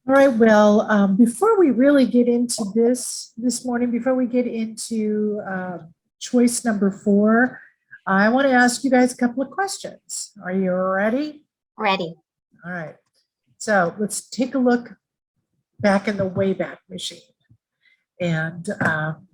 All right, well, before we really get into this morning, before we get into choice number 4, I want to ask you guys a couple of questions. Are you ready? Ready. All right. So let's take a look back in the Wayback Machine and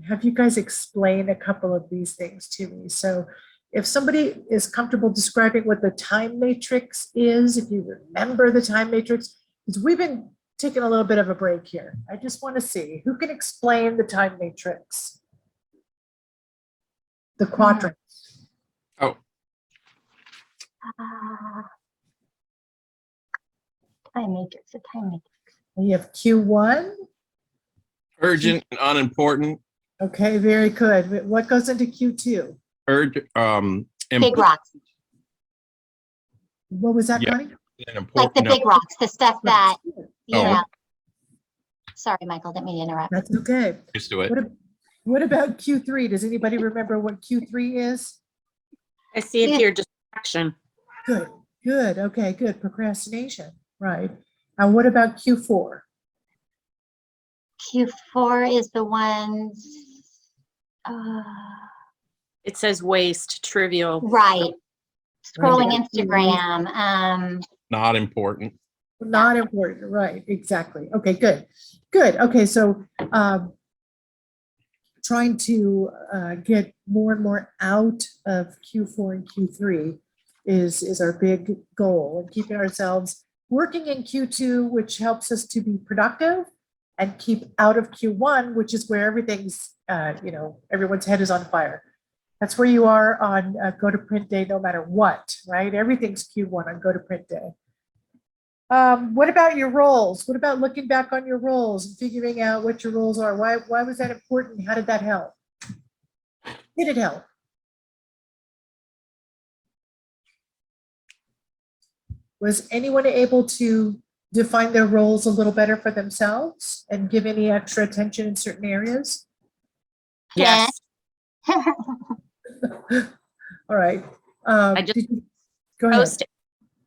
have you guys explain a couple of these things to me. So if somebody is comfortable describing what the time matrix is, if you remember the time matrix, because we've been taking a little bit of a break here. I just want to see who can explain the time matrix, the quadrants. Oh, Time matrix, a time matrix. You have Q1. urgent and unimportant. Okay, very good. What goes into Q2? Big rocks, What was that, Yeah. Connie? And like important. the big rocks, the stuff that, Oh. yeah. Sorry, Michael, didn't mean to interrupt. That's okay. Used to it. What about Q3? Does anybody remember what Q3 is? I see it Yeah. here, distraction. Good, good. Okay, good. Procrastination, right. And what about Q4? Q4 is the ones, It says waste, trivial. right. Scrolling Right. Instagram, Not important. Not important, right, exactly. Okay, good, good. Okay, so trying to get more and more out of Q4 and Q3 is our big goal, and keeping ourselves working in Q2, which helps us to be productive, and keep out of Q1, which is where everything's, everyone's head is on fire. That's where you are on go to print day, no matter what, right? Everything's Q1 on go to print day. What about your roles? What about looking back on your roles and figuring out what your roles are? Why was that important? How did that help? Did it help? Was anyone able to define their roles a little better for themselves and give any extra attention in certain areas? Yes. All right. I just Go ahead. Posted.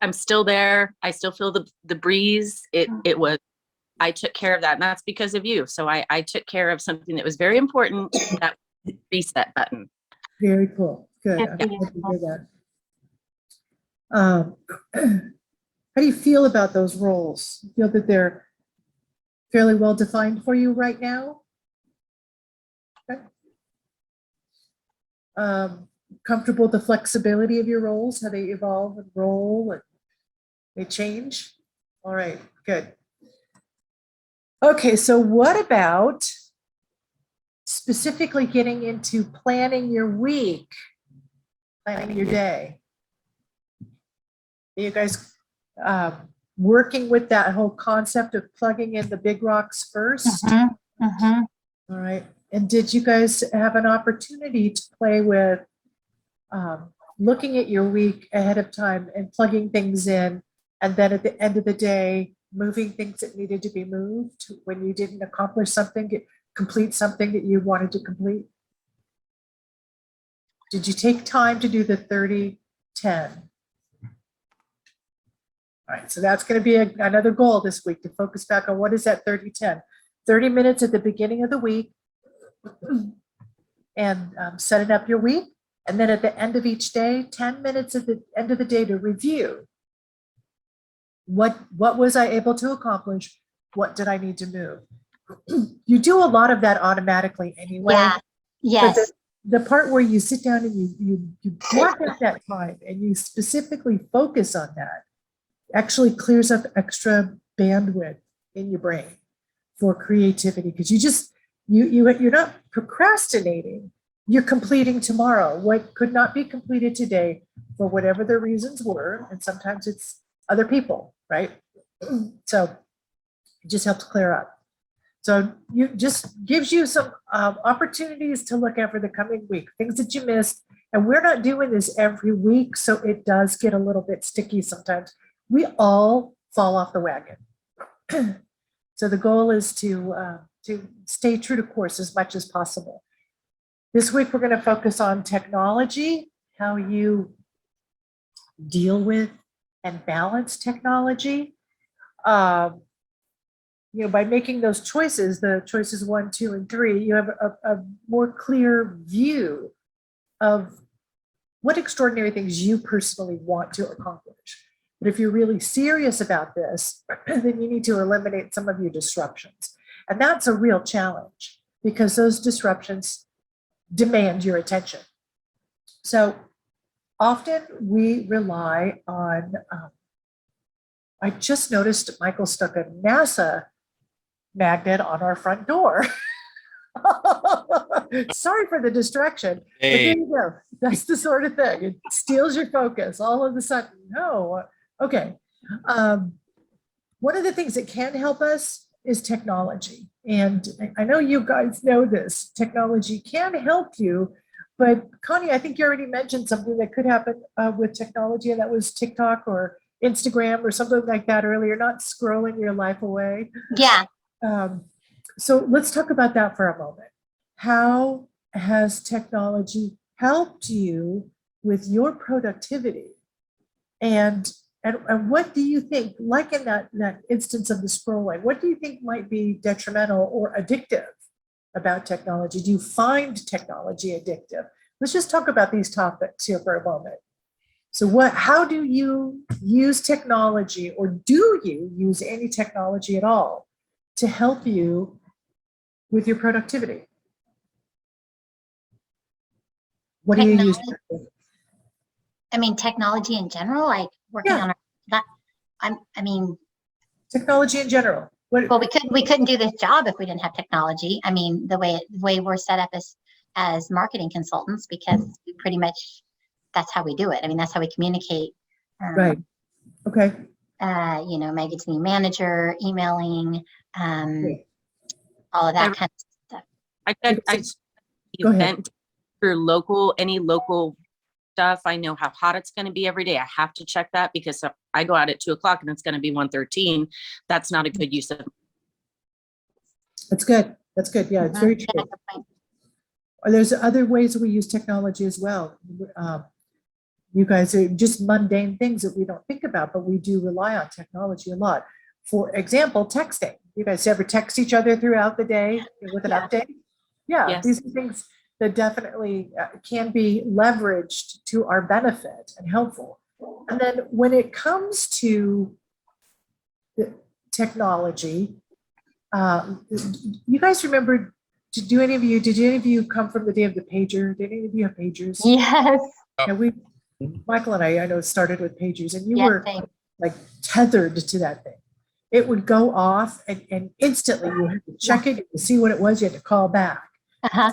I'm still there. I still feel the breeze. It was, I took care of that, and that's because of you. So I took care of something that was very important, that reset button. Very cool. Good. Good I'm for glad you. to hear that. How do you feel about those roles? You feel that they're fairly well defined for you right now? Okay. Comfortable with the flexibility of your roles, how they evolve and roll and they change? All right, good. Okay, so what about specifically getting into planning your week, planning your day? Are you guys working with that whole concept of plugging in the big rocks first? All right. And did you guys have an opportunity to play with looking at your week ahead of time and plugging things in, and then at the end of the day, moving things that needed to be moved when you didn't accomplish something, complete something that you wanted to complete? Did you take time to do the 30-10? All right, so that's going to be another goal this week, to focus back on what is that 30-10. 30 minutes at the beginning of the week and setting up your week. And then at the end of each day, 10 minutes at the end of the day to review. What was I able to accomplish? What did I need to move? You do a lot of that automatically anyway. Yeah, yes, The part where you sit down and you block out that time and you specifically focus on that actually clears up extra bandwidth in your brain for creativity, because you're not procrastinating, you're completing tomorrow what could not be completed today for whatever the reasons were, and sometimes it's other people, right? So it just helps clear up. So you just gives you some opportunities to look at for the coming week, things that you missed. And we're not doing this every week, so it does get a little bit sticky sometimes. We all fall off the wagon. So the goal is to stay true to course as much as possible. This week, we're going to focus on technology, how you deal with and balance technology. by making those choices, the choices 1, 2, and 3, you have a more clear view of what extraordinary things you personally want to accomplish. But if you're really serious about this, then you need to eliminate some of your disruptions. And that's a real challenge because those disruptions demand your attention. So often we rely on, I just noticed Michael stuck a NASA magnet on our front door. Sorry for the distraction. But there Hey, you go. That's the sort of thing. It steals your focus all of a sudden. No. Okay. One of the things that can help us is technology. And I know you guys know this. Technology can help you. But Connie, I think you already mentioned something that could happen with technology, and that was TikTok or Instagram or something like that earlier, not scrolling your life away. Yeah. So let's talk about that for a moment. How has technology helped you with your productivity? And what do you think, like in that instance of the scrolling, what do you think might be detrimental or addictive about technology? Do you find technology addictive? Let's just talk about these topics here for a moment. So how do you use technology, or do you use any technology at all to help you with your productivity? What do you use? I mean, technology in general, like working Yeah. on that. I mean, Technology in general. well, we couldn't do this job if we didn't have technology. I mean, the way we're set up as marketing consultants, because we pretty much, that's how we do it. I mean, that's how we communicate. Right. Okay. Magazine manager, emailing, Okay. all of that kind of stuff. I Go ahead. event for any local stuff. I know how hot it's going to be every day. I have to check that because if I go out at 2:00 and it's going to be 1:13. That's not a good use of. That's good. That's good. Yeah, it's very true. There's other ways that we use technology as well. You guys are just mundane things that we don't think about, but we do rely on technology a lot. For example, texting. You guys ever text each other throughout the day with an update? Yeah, Yes. these are things that definitely can be leveraged to our benefit and helpful. And then when it comes to the technology, you guys remember, did any of you come from the day of the pager? Did any of you have pagers? Yes. Yeah, Michael and I know, started with pagers, and you Yes, were same. like tethered to that thing. It would go off and instantly you had to check it to see what it was, you had to call back. Uh-huh.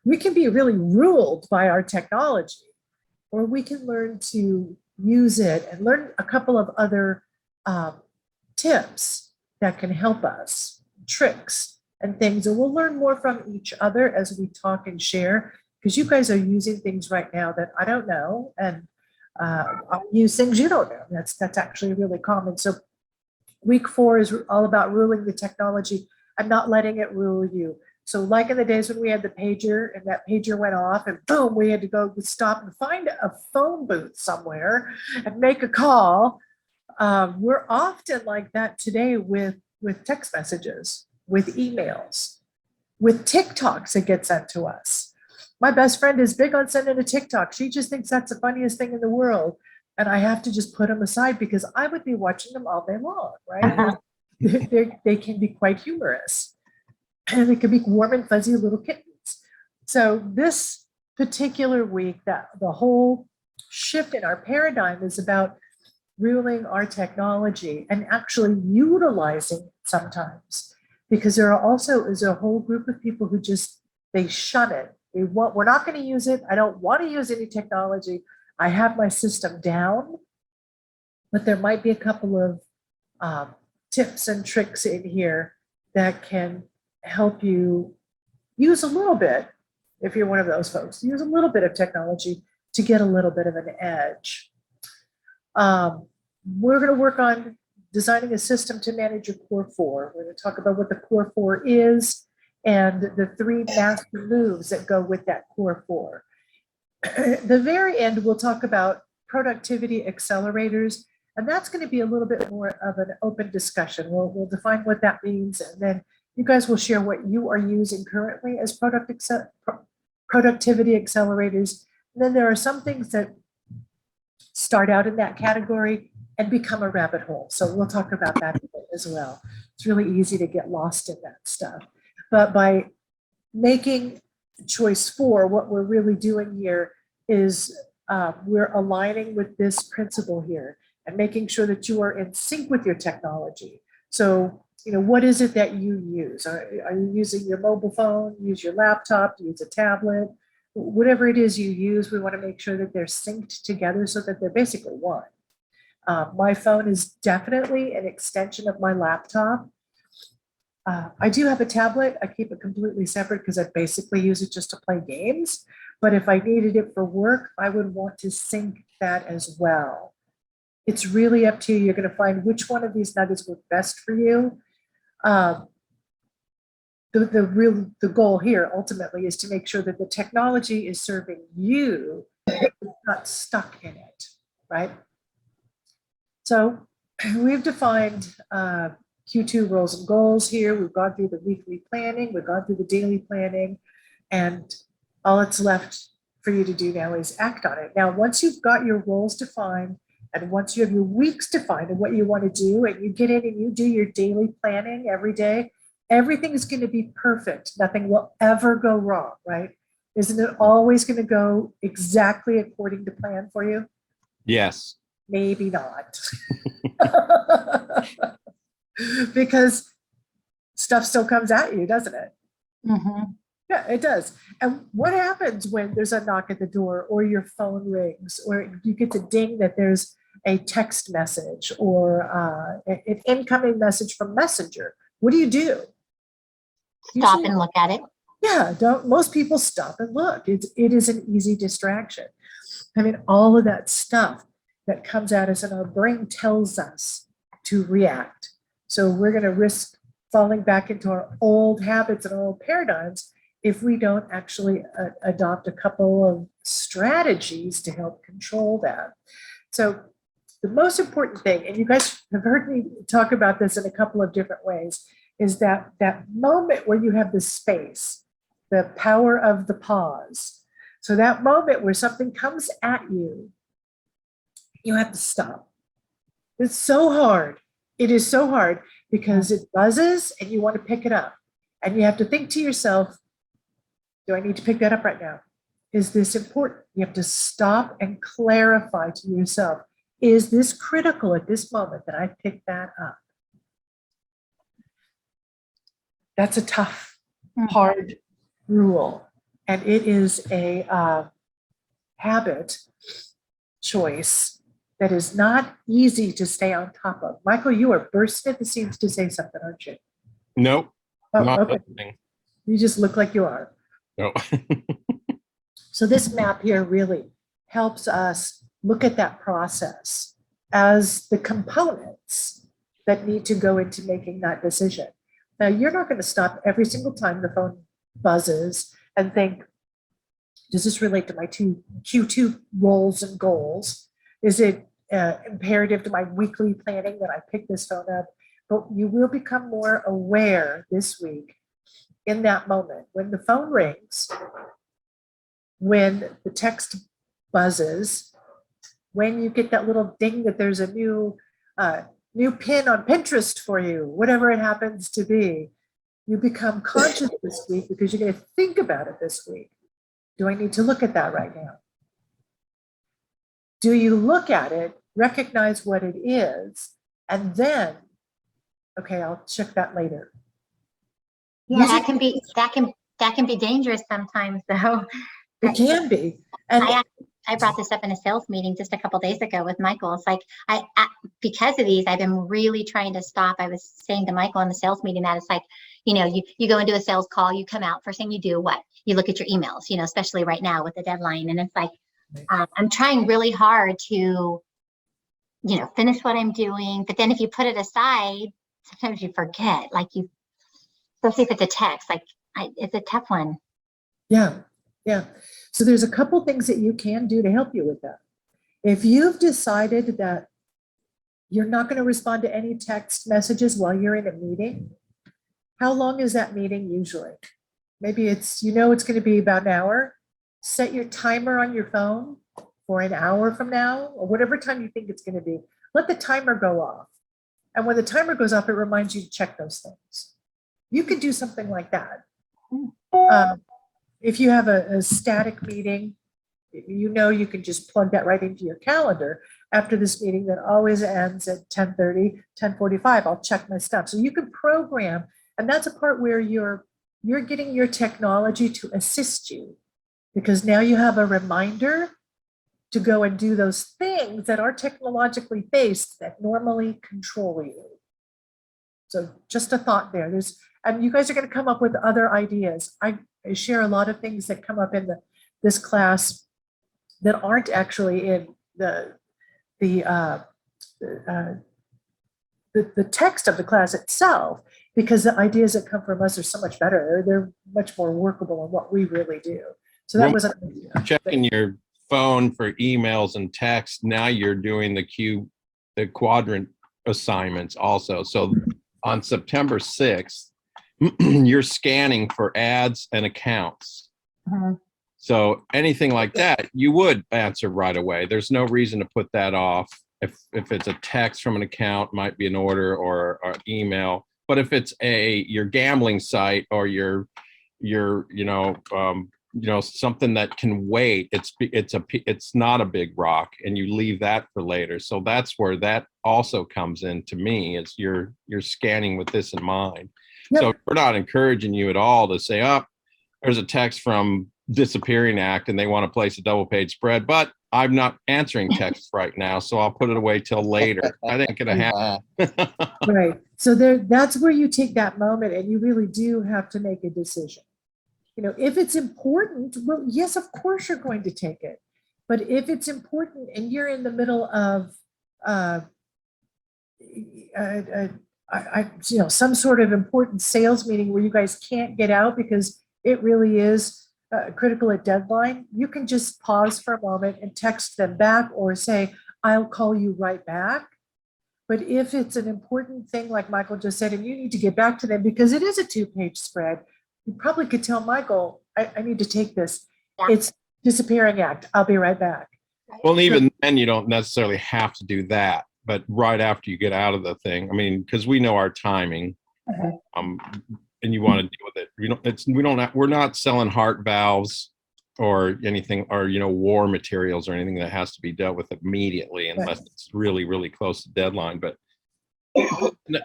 We can be really ruled by our technology, or we can learn to use it and learn a couple of other tips that can help us, tricks and things. And we'll learn more from each other as we talk and share, because you guys are using things right now that I don't know, and I'll use things you don't know. That's actually really common. So week 4 is all about ruling the technology and not letting it rule you. So like in the days when we had the pager and that pager went off and boom, we had to go stop and find a phone booth somewhere and make a call. We're often like that today with text messages, with emails, with TikToks that get sent to us. My best friend is big on sending a TikTok. She just thinks that's the funniest thing in the world. And I have to just put them aside because I would be watching them all day long, right? They can be quite humorous. And they can be warm and fuzzy little kittens. So this particular week, that the whole shift in our paradigm is about ruling our technology and actually utilizing it sometimes, because there is a whole group of people who they shun it. We're not going to use it. I don't want to use any technology. I have my system down. But there might be a couple of tips and tricks in here that can help you use a little bit, if you're one of those folks, use a little bit of technology to get a little bit of an edge. We're going to work on designing a system to manage your core 4. We're going to talk about what the core 4 is and the 3 master moves that go with that core 4. At the very end, we'll talk about productivity accelerators And that's going to be a little bit more of an open discussion. We'll define what that means, and then you guys will share what you are using currently as productivity accelerators. And then there are some things that start out in that category and become a rabbit hole. So we'll talk about that a bit as well. It's really easy to get lost in that stuff. But by making choice 4, what we're really doing here is we're aligning with this principle here and making sure that you are in sync with your technology. So, what is it that you use? Are you using your mobile phone, use your laptop, use a tablet? Whatever it is you use, we want to make sure that they're synced together so that they're basically one. My phone is definitely an extension of my laptop. I do have a tablet. I keep it completely separate because I basically use it just to play games. But if I needed it for work, I would want to sync that as well. It's really up to you. You're going to find which one of these nuggets work best for you. The goal here ultimately is to make sure that the technology is serving you, not stuck in it, right? So we've defined Q2 roles and goals here. We've gone through the weekly planning, we've gone through the daily planning, and all that's left for you to do now is act on it. Now, once you've got your roles defined, and once you have your weeks defined and what you want to do, and you get in and you do your daily planning every day, everything is going to be perfect. Nothing will ever go wrong, right? Isn't it always going to go exactly according to plan for you? Yes. Maybe not. Because stuff still comes at you, doesn't it? Mhm. Yeah, it does. And what happens when there's a knock at the door or your phone rings or you get to ding that there's a text message or an incoming message from Messenger? What do? Stop Usually, and look at it. yeah, most people stop and look. It is an easy distraction. I mean, all of that stuff that comes at us and our brain tells us to react. So we're going to risk falling back into our old habits and our old paradigms if we don't actually adopt a couple of strategies to help control that. So the most important thing, and you guys have heard me talk about this in a couple of different ways, is that moment where you have the space, the power of the pause. So that moment where something comes at you, you have to stop. It's so hard. It is so hard because it buzzes and you want to pick it up. And you have to think to yourself, do I need to pick that up right now? Is this important? You have to stop and clarify to yourself, is this critical at this moment that I pick that up? That's a tough, hard rule. And it is a habit choice that is not easy to stay on top of. Michael, you are bursting at the seams to say something, aren't you? Nope. Oh, Not okay. listening. You just look like you are. No. So this map here really helps us look at that process as the components that need to go into making that decision. Now, you're not going to stop every single time the phone buzzes and think, does this relate to my Q2 roles and goals? Is it imperative to my weekly planning that I pick this phone up? But you will become more aware this week in that moment when the phone rings, when the text buzzes, when you get that little ding that there's a new pin on Pinterest for you, whatever it happens to be, you become conscious this week because you're going to think about it this week. Do I need to look at that right now? Do you look at it, recognize what it is, and then, okay, I'll check that later. Yeah, that can be dangerous sometimes, though. It can be. And I brought this up in a sales meeting just a couple days ago with Michael. It's like because of these, I've been really trying to stop. I was saying to Michael in the sales meeting that it's like, you go into a sales call, you come out, first thing you do, what? You look at your emails, especially right now with the deadline. And it's like, I'm trying really hard to, finish what I'm doing. But then if you put it aside, sometimes you forget, especially if it's a text, it's a tough one. yeah. So there's a couple things that you can do to help you with that. If you've decided that You're not going to respond to any text messages while you're in a meeting. How long is that meeting usually? Maybe it's, it's going to be about an hour. Set your timer on your phone for an hour from now, or whatever time you think it's going to be. Let the timer go off. And when the timer goes off, it reminds you to check those things. You could do something like that. If you have a static meeting, you can just plug that right into your calendar. After this meeting that always ends at 10:30, 10:45, I'll check my stuff. So you can program, and that's a part where you're getting your technology to assist you, because now you have a reminder to go and do those things that are technologically based that normally control you. So just a thought there. And you guys are going to come up with other ideas. I share a lot of things that come up in this class that aren't actually in the text of the class itself, because the ideas that come from us are so much better. They're much more workable in what we really do. So that was an idea. Checking your phone for emails and texts. Now you're doing the quadrant assignments also. So on September 6th, you're scanning for ads and accounts. So anything like that, you would answer right away. There's no reason to put that off. If it's a text from an account, might be an order or an email. But if it's your gambling site or your something that can wait, it's not a big rock, and you leave that for later. So that's where that also comes in to me, is you're scanning with this in mind. Yep. So we're not encouraging you at all to say, there's a text from Disappearing Act and they want to place a double page spread, but I'm not answering texts right now, so I'll put it away till later. That ain't gonna happen. Right. So that's where you take that moment and you really do have to make a decision. If it's important, well, yes, of course you're going to take it. But if it's important and you're in the middle of some sort of important sales meeting where you guys can't get out because it really is critical at deadline, you can just pause for a moment and text them back or say, I'll call you right back. But if it's an important thing, like Michael just said, and you need to get back to them because it is a 2-page spread, you probably could tell Michael, I need to take this. Yeah. It's Disappearing Act. I'll be right back. Well, even then, you don't necessarily have to do that, but right after you get out of the thing, because we know our timing, and you want to deal with it. We're not selling heart valves or anything, or war materials or anything that has to be dealt with immediately unless it's really, really close to deadline. But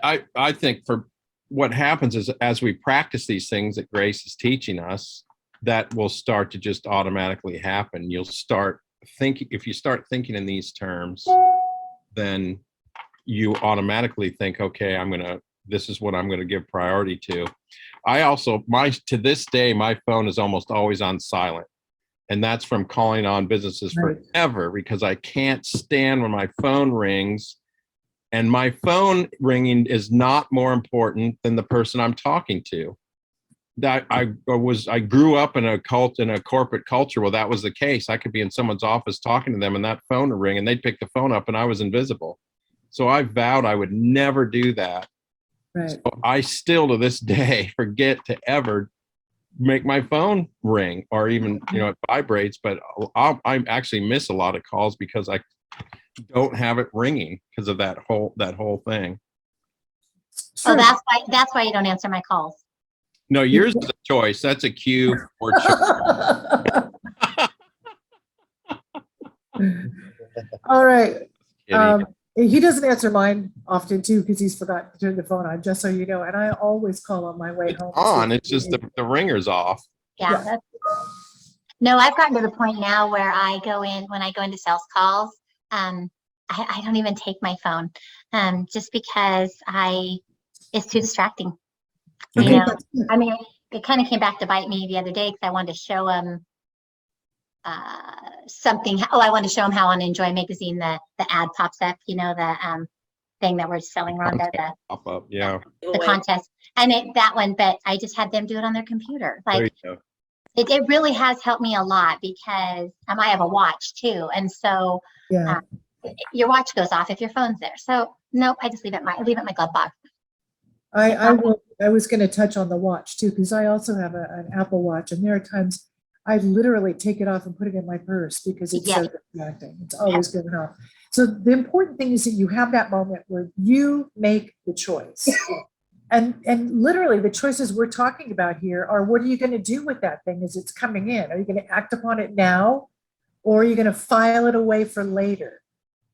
I think for what happens is, as we practice these things that Grace is teaching us, that will start to just automatically happen. You'll start thinking, if you start thinking in these terms, then you automatically think, okay, this is what I'm going to give priority to. To this day, my phone is almost always on silent. And that's from calling on businesses forever, because I can't stand when my phone rings. And my phone ringing is not more important than the person I'm talking to. That I grew up in a corporate culture where that was the case. I could be in someone's office talking to them and that phone would ring and they'd pick the phone up and I was invisible. So I vowed I would never do that. Right. So I still to this day forget to ever make my phone ring, or even, it vibrates, but I actually miss a lot of calls because I don't have it ringing because of that whole thing. So that's why you don't answer my calls. No, yours is a choice. That's a cue for All right. Kidding. He doesn't answer mine often too because he's forgotten to turn the phone on, just so you know. And I always call on my way home. On. It's just the ringer's off. Yeah. No, I've gotten to the point now where when I go into sales calls, I don't even take my phone, just because it's too distracting. Okay. It kind of came back to bite me the other day because I wanted to show them something. I wanted to show them how on Enjoy Magazine the ad pops up, the thing that we're selling, Rhonda, Pop up, yeah. the contest, and that one, but I just had them do it on their computer. There Like, you go. it really has helped me a lot because I have a watch too, and so Yeah. your watch goes off if your phone's there. So nope, I just leave it in my glove box. I was going to touch on the watch too, because I also have an Apple Watch, and there are times I literally take it off and put it in my purse because it's so distracting. It's always going off. So the important thing is that you have that moment where you make the choice. And literally the choices we're talking about here are, what are you going to do with that thing as it's coming in? Are you going to act upon it now, or are you going to file it away for later?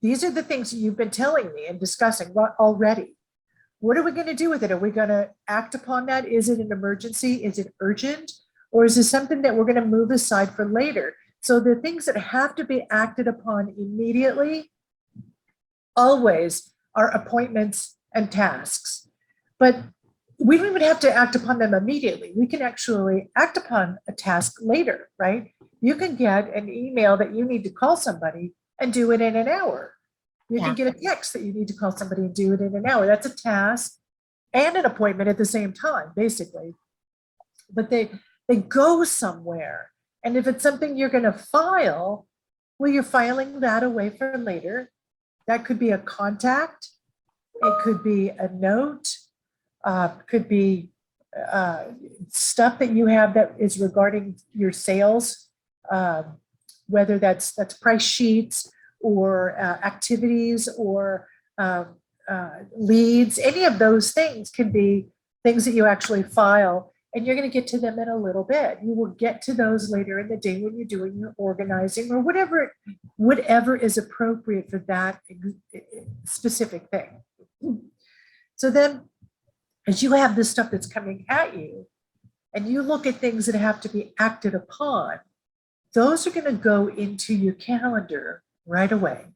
These are the things that you've been telling me and discussing already. What are we going to do with it? Are we going to act upon that? Is it an emergency? Is it urgent? Or is it something that we're going to move aside for later? So the things that have to be acted upon immediately always are appointments and tasks. But we don't even have to act upon them immediately. We can actually act upon a task later, right? You can get an email that you need to call somebody and do it in an hour. You can get a text that you need to call somebody and do it in an hour. That's a task and an appointment at the same time, basically. But they go somewhere. And if it's something you're going to file, well, you're filing that away for later. That could be a contact. It could be a note. Could be stuff that you have that is regarding your sales, whether that's price sheets or activities or leads. Any of those things can be things that you actually file, and you're going to get to them in a little bit. You will get to those later in the day when you're doing your organizing or whatever is appropriate for that specific thing. So then, as you have this stuff that's coming at you, and you look at things that have to be acted upon, those are going to go into your calendar right away.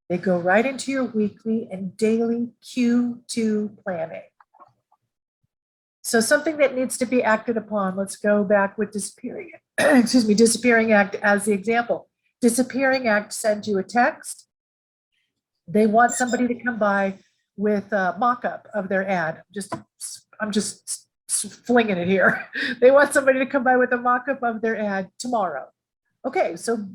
They go right into your weekly and daily Q2 planning. So something that needs to be acted upon, let's go back with disappearing, disappearing act as the example. Disappearing act sends you a text. They want somebody to come by with a mock-up of their ad. I'm just flinging it here. They want somebody to come by with a mock-up of their ad tomorrow. Okay, so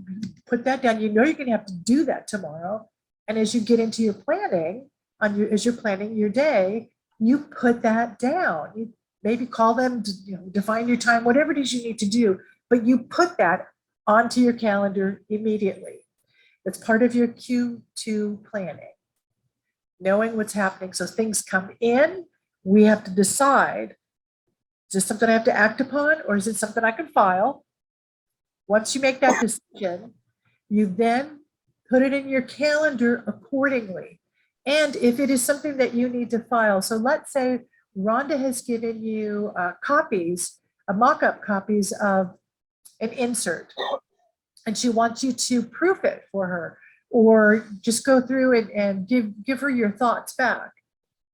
put that down. You know you're going to have to do that tomorrow. And as you get into your planning, as you're planning your day, you put that down. You maybe call them, define your time, whatever it is you need to do, but you put that onto your calendar immediately. It's part of your Q2 planning, knowing what's happening. So things come in, we have to decide, is this something I have to act upon, or is it something I can file? Once you make that decision, you then put it in your calendar accordingly. And if it is something that you need to file, so let's say Rhonda has given you copies, mock-up copies of an insert, and she wants you to proof it for her, or just go through it and give her your thoughts back.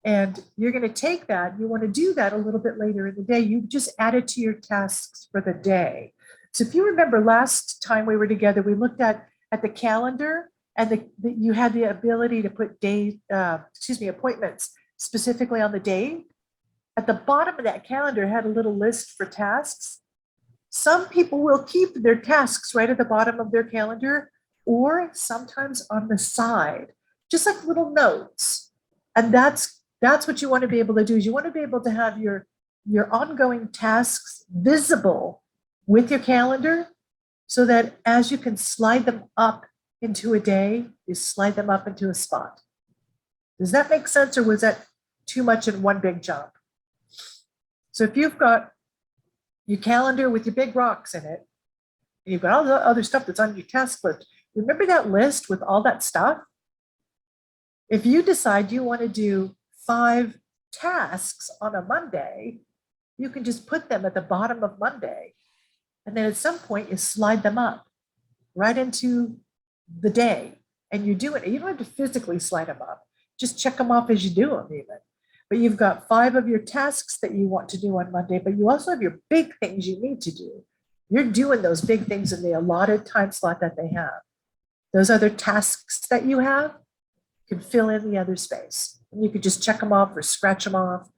And you're going to take that, you want to do that a little bit later in the day, you just add it to your tasks for the day. So if you remember last time we were together, we looked at the calendar, and you had the ability to put appointments specifically on the day. At the bottom of that calendar had a little list for tasks. Some people will keep their tasks right at the bottom of their calendar, or sometimes on the side, just like little notes. And that's what you want to be able to do, is you want to be able to have your ongoing tasks visible with your calendar, so that as you can slide them up into a day, you slide them up into a spot. Does that make sense, or was that too much in one big jump? So if you've got your calendar with your big rocks in it, and you've got all the other stuff that's on your task list, remember that list with all that stuff? If you decide you want to do 5 tasks on a Monday, you can just put them at the bottom of Monday. And then at some point you slide them up right into the day, and you do it. You don't have to physically slide them up. Just check them off as you do them even. But you've got 5 of your tasks that you want to do on Monday, but you also have your big things you need to do. You're doing those big things in the allotted time slot that they have. Those other tasks that you have can fill in the other space. And you could just check them off or scratch them off,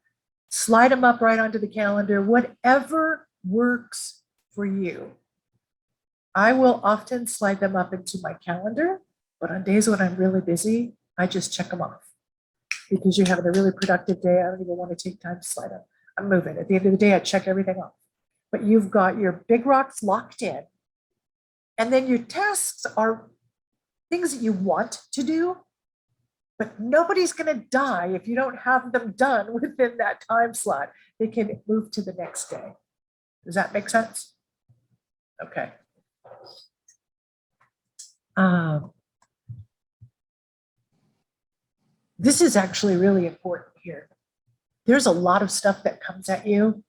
slide them up right onto the calendar, whatever works for you. I will often slide them up into my calendar, But on days when I'm really busy, I just check them off. Because you're having a really productive day, I don't even want to take time to slide up. I'm moving. At the end of the day, I check everything off. But you've got your big rocks locked in. And then your tasks are things that you want to do, but nobody's going to die if you don't have them done within that time slot. They can move to the next day. Does that make sense? Okay. This is actually really important here. There's a lot of stuff that comes at you.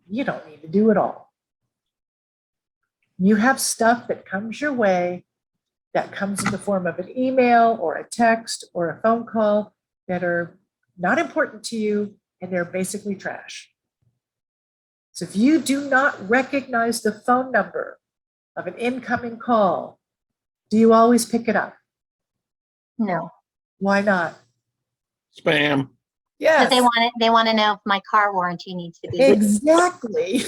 You don't need to do it all. You have stuff that comes your way that comes in the form of an email or a text or a phone call that are not important to you, and they're basically trash. So if you do not recognize the phone number of an incoming call, do you always pick it up? No, Why not? Spam. because Yes, they want to know if my car warranty needs to be. exactly.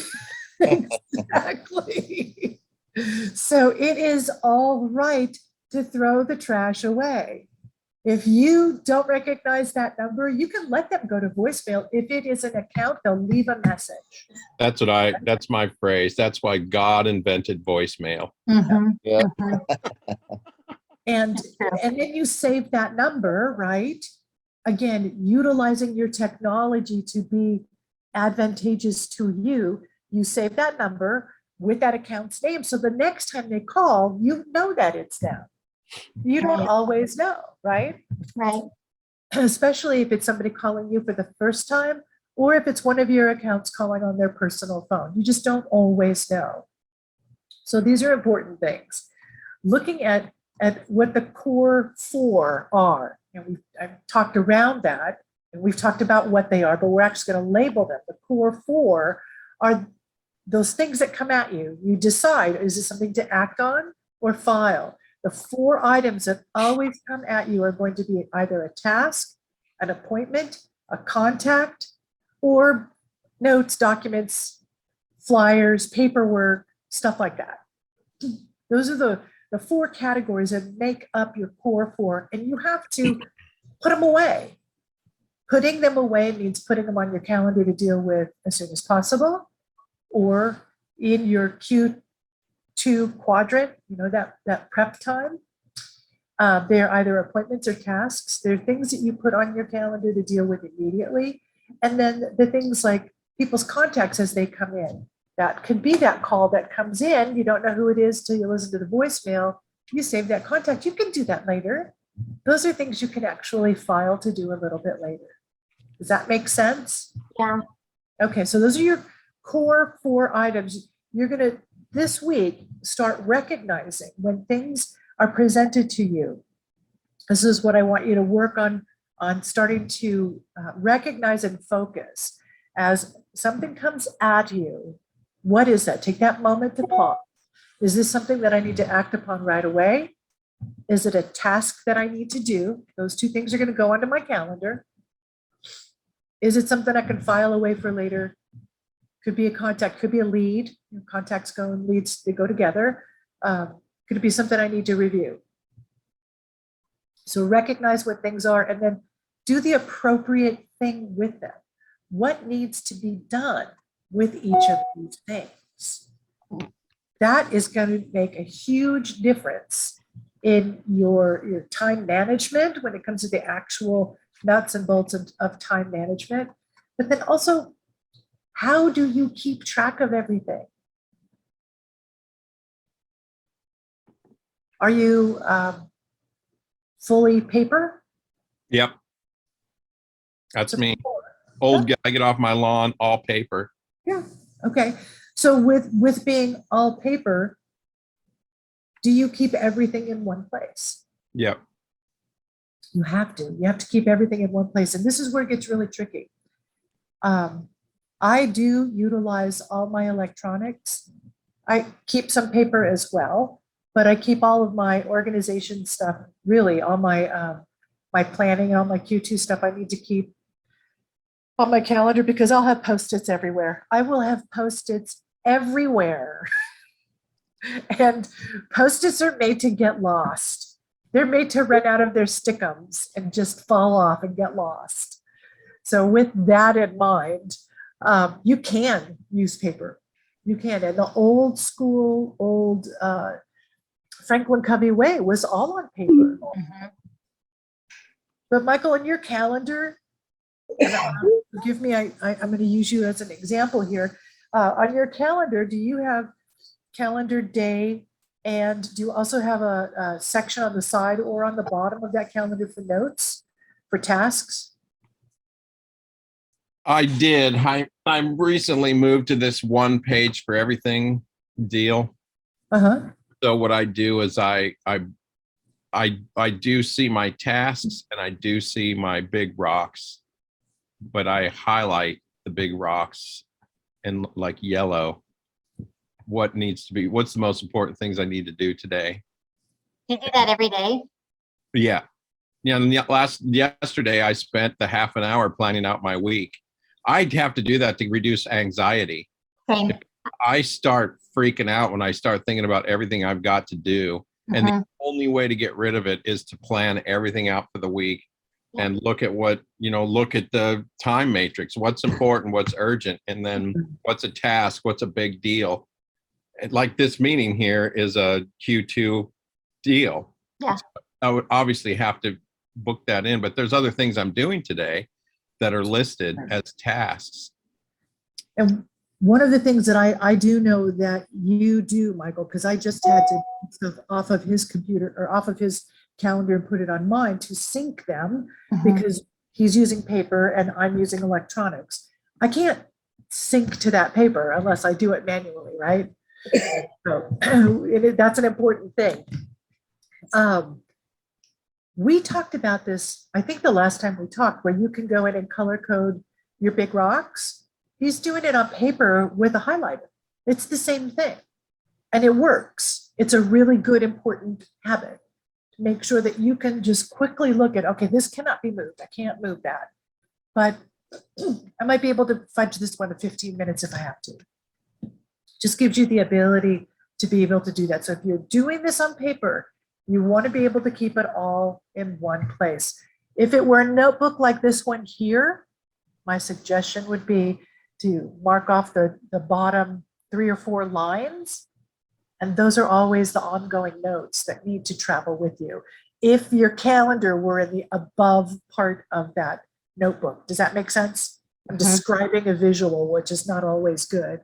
Exactly. So it is all right to throw the trash away. If you don't recognize that number, you can let them go to voicemail. If it is an account, they'll leave a message. That's my phrase. That's why God invented voicemail. Mhm, Yeah. mhm. And True. then you save that number, right? Again, utilizing your technology to be advantageous to you, you save that number with that account's name. So the next time they call, you know that it's them. You don't Right. always know, right? Right. Especially if it's somebody calling you for the first time, or if it's one of your accounts calling on their personal phone. You just don't always know. So these are important things. Looking at what the core four are, and I've talked around that, and we've talked about what they are, but we're actually going to label them. The core four are those things that come at you. You decide, is it something to act on or file? The four items that always come at you are going to be either a task, an appointment, a contact, or notes, documents, flyers, paperwork, stuff like that. Those are the four categories that make up your core four, and you have to put them away. Putting them away means putting them on your calendar to deal with as soon as possible, or in your Q2 quadrant, you know, that prep time. They're either appointments or tasks. They're things that you put on your calendar to deal with immediately. And then the things like people's contacts as they come in. That could be that call that comes in. You don't know who it is till you listen to the voicemail. You save that contact. You can do that later. Those are things you can actually file to do a little bit later. Does that make sense? Yeah. Okay, so those are your core four items. You're going to, this week, start recognizing when things are presented to you. This is what I want you to work on starting to recognize and focus. As something comes at you, what is that? Take that moment to pause. Is this something that I need to act upon right away? Is it a task that I need to do? Those two things are going to go onto my calendar. Is it something I can file away for later? Could be a contact, could be a lead. Contacts go and leads, they go together. Could it be something I need to review? So recognize what things are and then do the appropriate thing with them. What needs to be done with each of these things? That is going to make a huge difference in your time management when it comes to the actual nuts and bolts of time management. But then also, how do you keep track of everything? Are you fully paper? Yep. That's me. Old guy, get off my lawn, all paper. Yeah. Okay. So with being all paper, do you keep everything in one place? Yep. You have to. You have to keep everything in one place. And this is where it gets really tricky. I do utilize all my electronics. I keep some paper as well, but I keep all of my organization stuff, really all my my planning and all my Q2 stuff I need to keep on my calendar because I'll have Post-its everywhere. I will have Post-its everywhere. And Post-its are made to get lost. They're made to run out of their stickums and just fall off and get lost. So with that in mind, you can use paper. You can. And the old school, Franklin Covey way was all on paper. Mhm. But Michael, in your calendar, forgive me, I'm going to use you as an example here. On your calendar, do you have calendar day, and do you also have a section on the side or on the bottom of that calendar for notes, for tasks? I did. I recently moved to this one page for everything deal. Uh-huh. So what I do is I do see my tasks and I do see my big rocks, but I highlight the big rocks in like yellow. What's the most important things I need to do today? You do that every day? Yeah. Yeah. And yesterday I spent the half an hour planning out my week. I'd have to do that to reduce anxiety. Same. I start freaking out when I start thinking about everything I've got to do. And the only way to get rid of it is to plan everything out for the week and look at look at the time matrix, what's important, what's urgent, and then what's a task, what's a big deal. And like this meeting here is a Q2 deal. Yeah. I would obviously have to book that in, but there's other things I'm doing today that are listed as tasks. And one of the things that I do know that you do, Michael, because I just had to off of his computer or off of his calendar and put it on mine to sync them because he's using paper and I'm using electronics. I can't sync to that paper unless I do it manually, right? So that's an important thing. We talked about this, I think the last time we talked, where you can go in and color code your big rocks. He's doing it on paper with a highlighter. It's the same thing. And it works. It's a really good, important habit to make sure that you can just quickly look at, okay, this cannot be moved. I can't move that. But I might be able to fudge this one to 15 minutes if I have to. Just gives you the ability to be able to do that. So if you're doing this on paper, you want to be able to keep it all in one place. If it were a notebook like this one here, my suggestion would be to mark off the bottom 3 or 4 lines. And those are always the ongoing notes that need to travel with you. If your calendar were in the above part of that notebook, does that make sense? I'm describing a visual, which is not always good.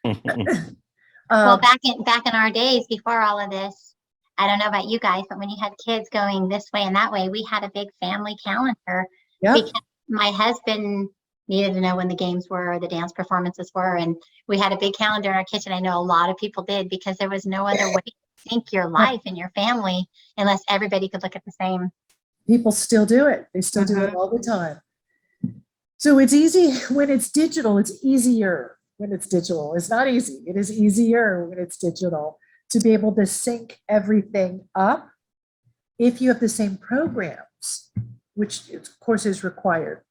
Well, back in our days before all of this, I don't know about you guys, but when you had kids going this way and that way, we had a big family calendar because my husband needed to know when the games were or the dance performances were. And we had a big calendar in our kitchen. I know a lot of people did because there was no other way to sync your life and your family unless everybody could look at the same. People still do it. They still do it all the time. So it's easy when it's digital. It's easier when it's digital. It's not easy. It is easier when it's digital to be able to sync everything up if you have the same programs, which of course is required.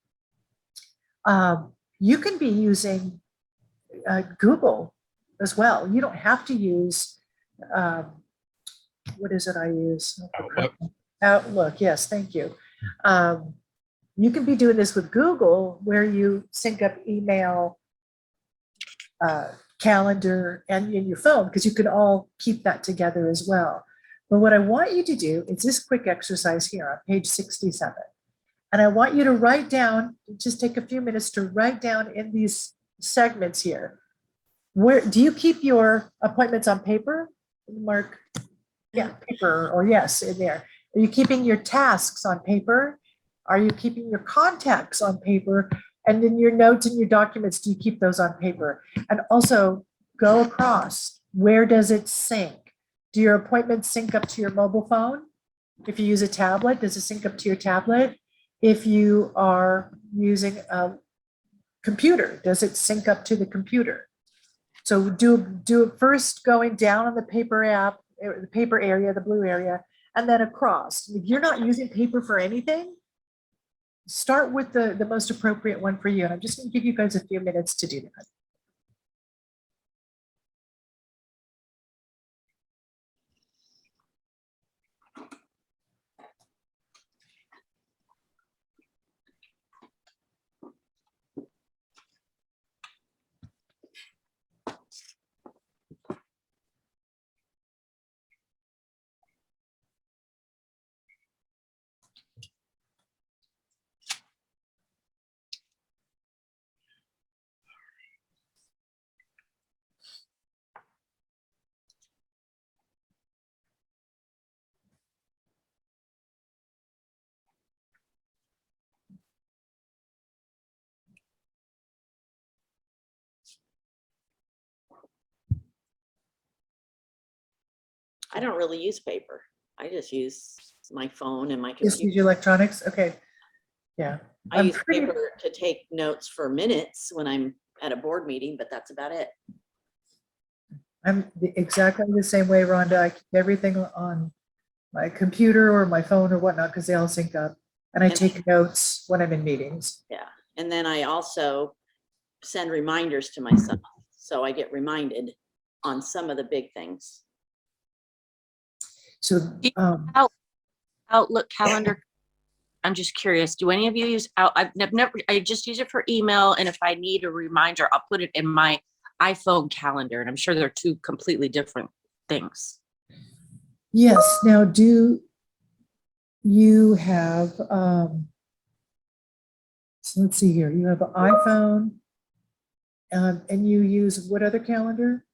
You can be using Google as well. You don't have to use, what is it I use? Outlook, yes, thank you. You can be doing this with Google where you sync up email, calendar, and in your phone, because you can all keep that together as well. But what I want you to do is this quick exercise here on page 67. And I want you to write down, just take a few minutes to write down in these segments here. Where do you keep your appointments on paper, Mark? Yeah, paper, or yes, in there. Are you keeping your tasks on paper? Are you keeping your contacts on paper? And then your notes and your documents, do you keep those on paper? And also go across, where does it sync? Do your appointments sync up to your mobile phone? If you use a tablet, does it sync up to your tablet? If you are using a computer, does it sync up to the computer? So do it first going down on the paper app, the paper area, the blue area, and then across. If you're not using paper for anything, start with the most appropriate one for you. And I'm just going to give you guys a few minutes to do that. I don't really use paper. I just use my phone and my Just use computer. your electronics? Okay. Yeah. I I'm use pretty- paper to take notes for minutes when I'm at a board meeting, but that's about it. Exactly the same way, Rhonda. I keep everything on my computer or my phone or whatnot because they all sync up. And I And- take notes when I'm in meetings. Yeah. And then I also send reminders to myself. So I get reminded on some of the big things. So, Outlook calendar. I'm just curious, do any of you use I've never, I just use it for email. And if I need a reminder, I'll put it in my iPhone calendar. And I'm sure they're two completely different things. yes. Now, do you have, so let's see here. You have an iPhone and you use what other calendar?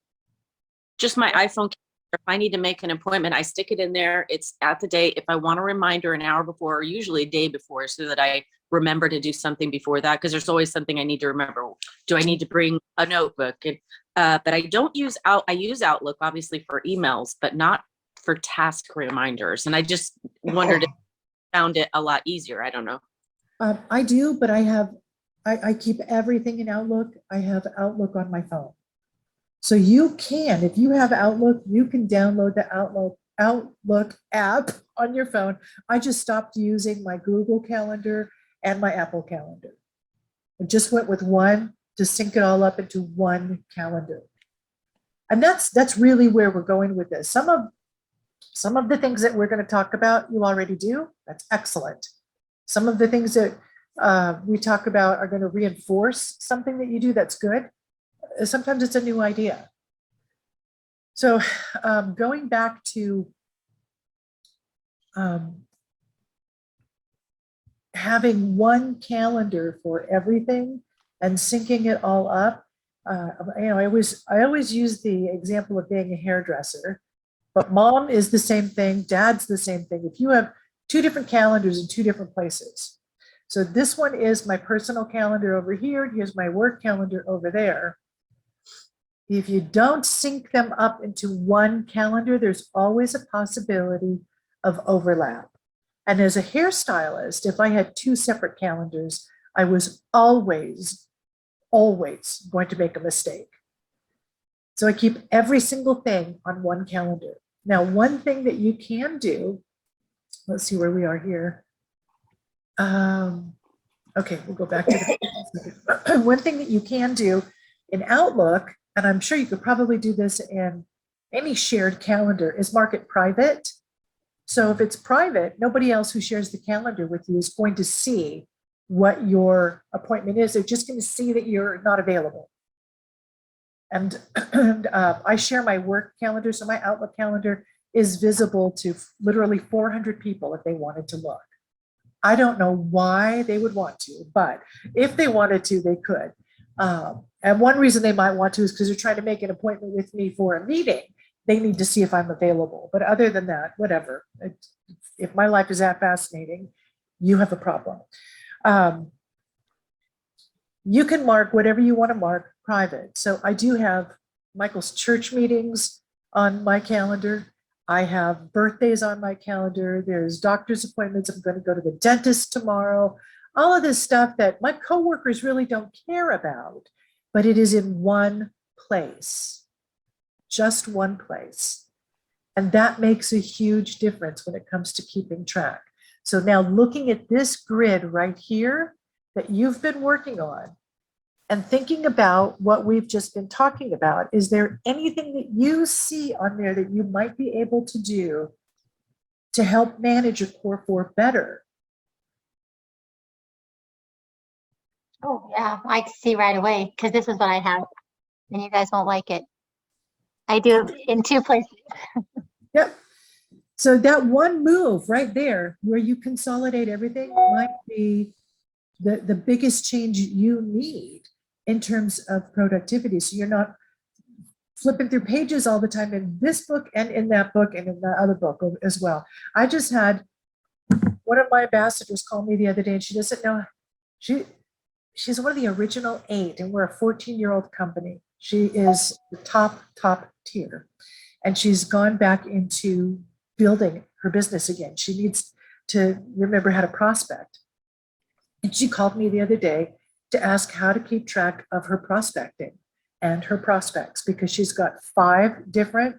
Just my iPhone. If I need to make an appointment, I stick it in there. It's at the date. If I want a reminder an hour before, or usually a day before, so that I remember to do something before that, because there's always something I need to remember. Do I need to bring a notebook? And, but I don't use I use Outlook obviously for emails, but not for task reminders. And I just wondered if I found it a lot easier. I don't know. I do, but I keep everything in Outlook. I have Outlook on my phone. So you can, if you have Outlook, you can download the Outlook app on your phone. I just stopped using my Google Calendar and my Apple Calendar. I just went with one to sync it all up into one calendar. And that's really where we're going with this. Some of the things that we're going to talk about, you already do. That's excellent. Some of the things that we talk about are going to reinforce something that you do. That's good. Sometimes it's a new idea. So going back to having one calendar for everything and syncing it all up. I always use the example of being a hairdresser, but mom is the same thing, dad's the same thing. If you have two different calendars in two different places. So this one is my personal calendar over here. Here's my work calendar over there. If you don't sync them up into one calendar, there's always a possibility of overlap. And as a hairstylist, if I had two separate calendars, I was always going to make a mistake. So I keep every single thing on one calendar. Now, one thing that you can do, let's see where we are here. Okay, we'll go back to the one thing that you can do in Outlook, and I'm sure you could probably do this in any shared calendar, is mark it private. So if it's private, nobody else who shares the calendar with you is going to see what your appointment is. They're just going to see that you're not available. And I share my work calendar, so my Outlook calendar is visible to literally 400 people if they wanted to look. I don't know why they would want to, but if they wanted to, they could. And one reason they might want to is because they're trying to make an appointment with me for a meeting. They need to see if I'm available. But other than that, whatever. If my life is that fascinating, you have a problem. You can mark whatever you want to mark private. So I do have Michael's church meetings on my calendar. I have birthdays on my calendar. There's doctor's appointments. I'm going to go to the dentist tomorrow. All of this stuff that my coworkers really don't care about, but it is in one place, just one place. And that makes a huge difference when it comes to keeping track. So now looking at this grid right here that you've been working on and thinking about what we've just been talking about, is there anything that you see on there that you might be able to do to help manage your core 4 better? Oh, yeah, I can see right away, because this is what I have, and you guys won't like it. I do it in 2 places. Yep. So that one move right there where you consolidate everything might be the biggest change you need in terms of productivity. So you're not flipping through pages all the time in this book and in that book and in the other book as well. I just had one of my ambassadors call me the other day, and she doesn't know, she's one of the original 8, and we're a 14-year-old company. She is the top tier. and she's gone back into building her business again. She needs to remember how to prospect. And she called me the other day to ask how to keep track of her prospecting and her prospects, because she's got 5 different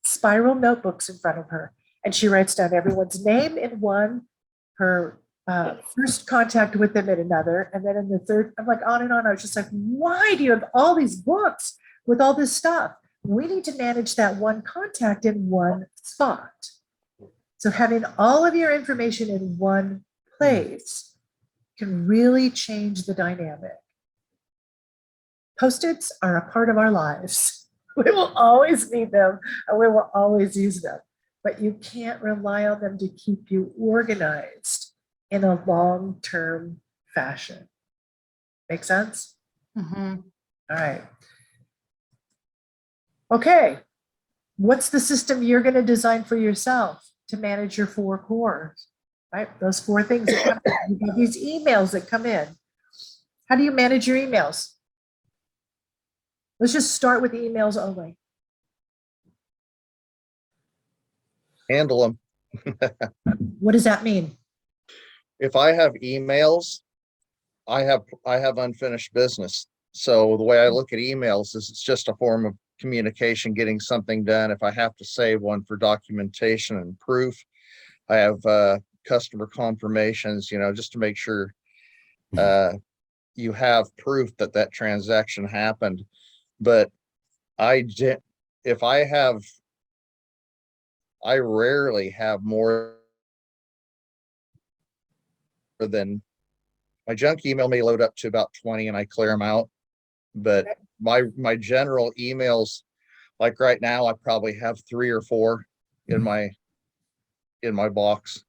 spiral notebooks in front of her. And she writes down everyone's name in one, her first contact with them in another, and then in the third, I'm like on and on. I was just like, why do you have all these books with all this stuff? We need to manage that one contact in one spot. So having all of your information in one place can really change the dynamic. Post-its are a part of our lives. We will always need them and we will always use them, but you can't rely on them to keep you organized in a long-term fashion. Make sense? Mhm. All right. Okay. What's the system you're going to design for yourself to manage your 4 cores? Right? Those 4 things that come in. You have these emails that come in. How do you manage your emails? Let's just start with emails only. Handle them. What does that mean? If I have emails, I have unfinished business. So the way I look at emails is it's just a form of communication, getting something done. If I have to save one for documentation and proof, I have customer confirmations, just to make sure you have proof that that transaction happened. But I rarely have more than my junk email may load up to about 20 and I clear them out. But my general emails, like right now, I probably have 3 or 4 in my box.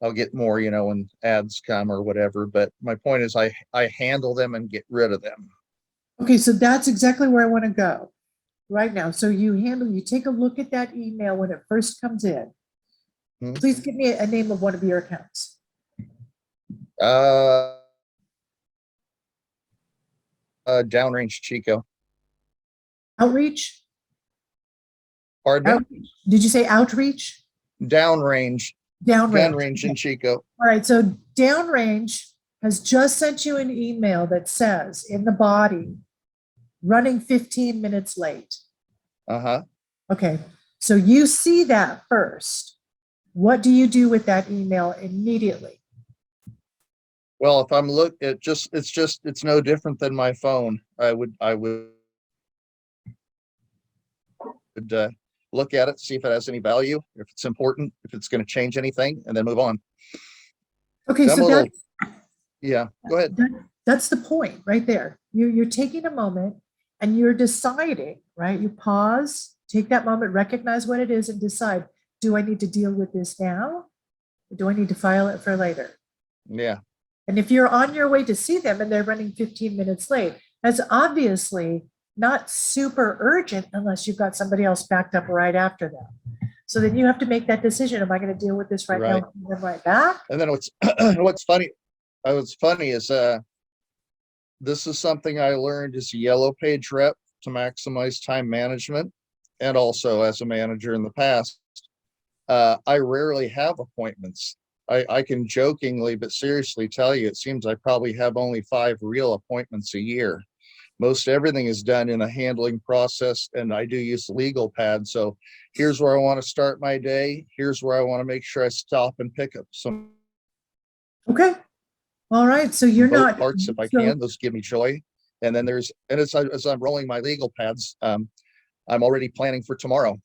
I'll get more, when ads come or whatever. But my point is I handle them and get rid of them. Okay, so that's exactly where I want to go right now. So you take a look at that email when it first comes in. Hmm. Please give me a name of one of your accounts. Downrange Chico. Outreach? Pardon me? Outreach. Did you say outreach? Downrange. Downrange. Downrange in Chico. All right, so Downrange has just sent you an email that says in the body, running 15 minutes late. Uh-huh. Okay, so you see that first. What do you do with that email immediately? Well, if I'm it's no different than my phone. I would look at it, see if it has any value, if it's important, if it's going to change anything, and then move on. Okay, I'm so a little, yeah, go ahead. that's the point right there. You're taking a moment and you're deciding, right? You pause, take that moment, recognize what it is, and decide, do I need to deal with this now? Or do I need to file it for later? Yeah. And if you're on your way to see them and they're running 15 minutes late, that's obviously not super urgent unless you've got somebody else backed up right after them. So then you have to make that decision. Am I going to deal with this right now and then right back? And then what's funny is this is something I learned as a Yellow Page rep to maximize time management, and also as a manager in the past. I rarely have appointments. I can jokingly but seriously tell you, it seems I probably have only 5 real appointments a year. Most everything is done in a handling process, and I do use legal pad. So here's where I want to start my day. Here's where I want to make sure I stop and pick up some Okay. All right. So you're not parts if I can. Those give me joy. And then as I'm rolling my legal pads, I'm already planning for tomorrow.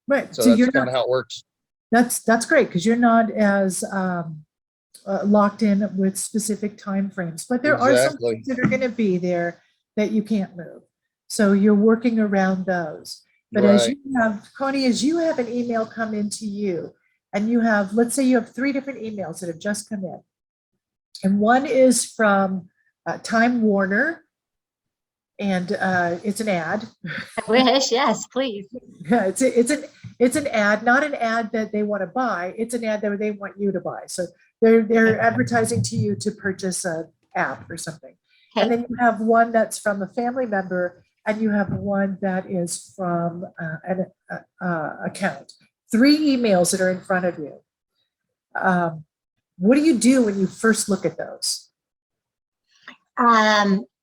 right. So So you're that's kind not, of how it works. that's great, because you're not as locked in with specific timeframes, but there are some Exactly. things that are going to be there that you can't move. So you're working around those. But as Right. you have, Connie, as you have an email come into you, and you have, let's say you have 3 different emails that have just come in. And one is from Time Warner, and it's an ad. I wish, yes, please. Yeah, it's an ad, not an ad that they want to buy. It's an ad that they want you to buy. So they're advertising to you to purchase an app or something. And Okay. then you have one that's from a family member, and you have one that is from an account. 3 emails that are in front of you. What do you do when you first look at those?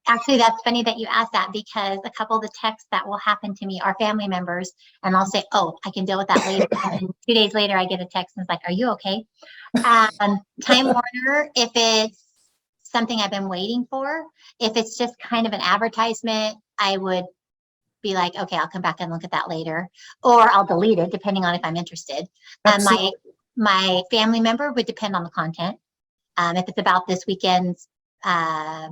Actually, that's funny that you asked that because a couple of the texts that will happen to me are family members, and I'll say, "Oh, I can deal with that later." And then 2 days later, I get a text and it's like, "Are you okay?" Time Warner, if it's something I've been waiting for, if it's just kind of an advertisement, I would be like, "Okay, I'll come back and look at that later," or I'll delete it depending on if I'm interested. Absolutely. My family member would depend on the content. If it's about this weekend's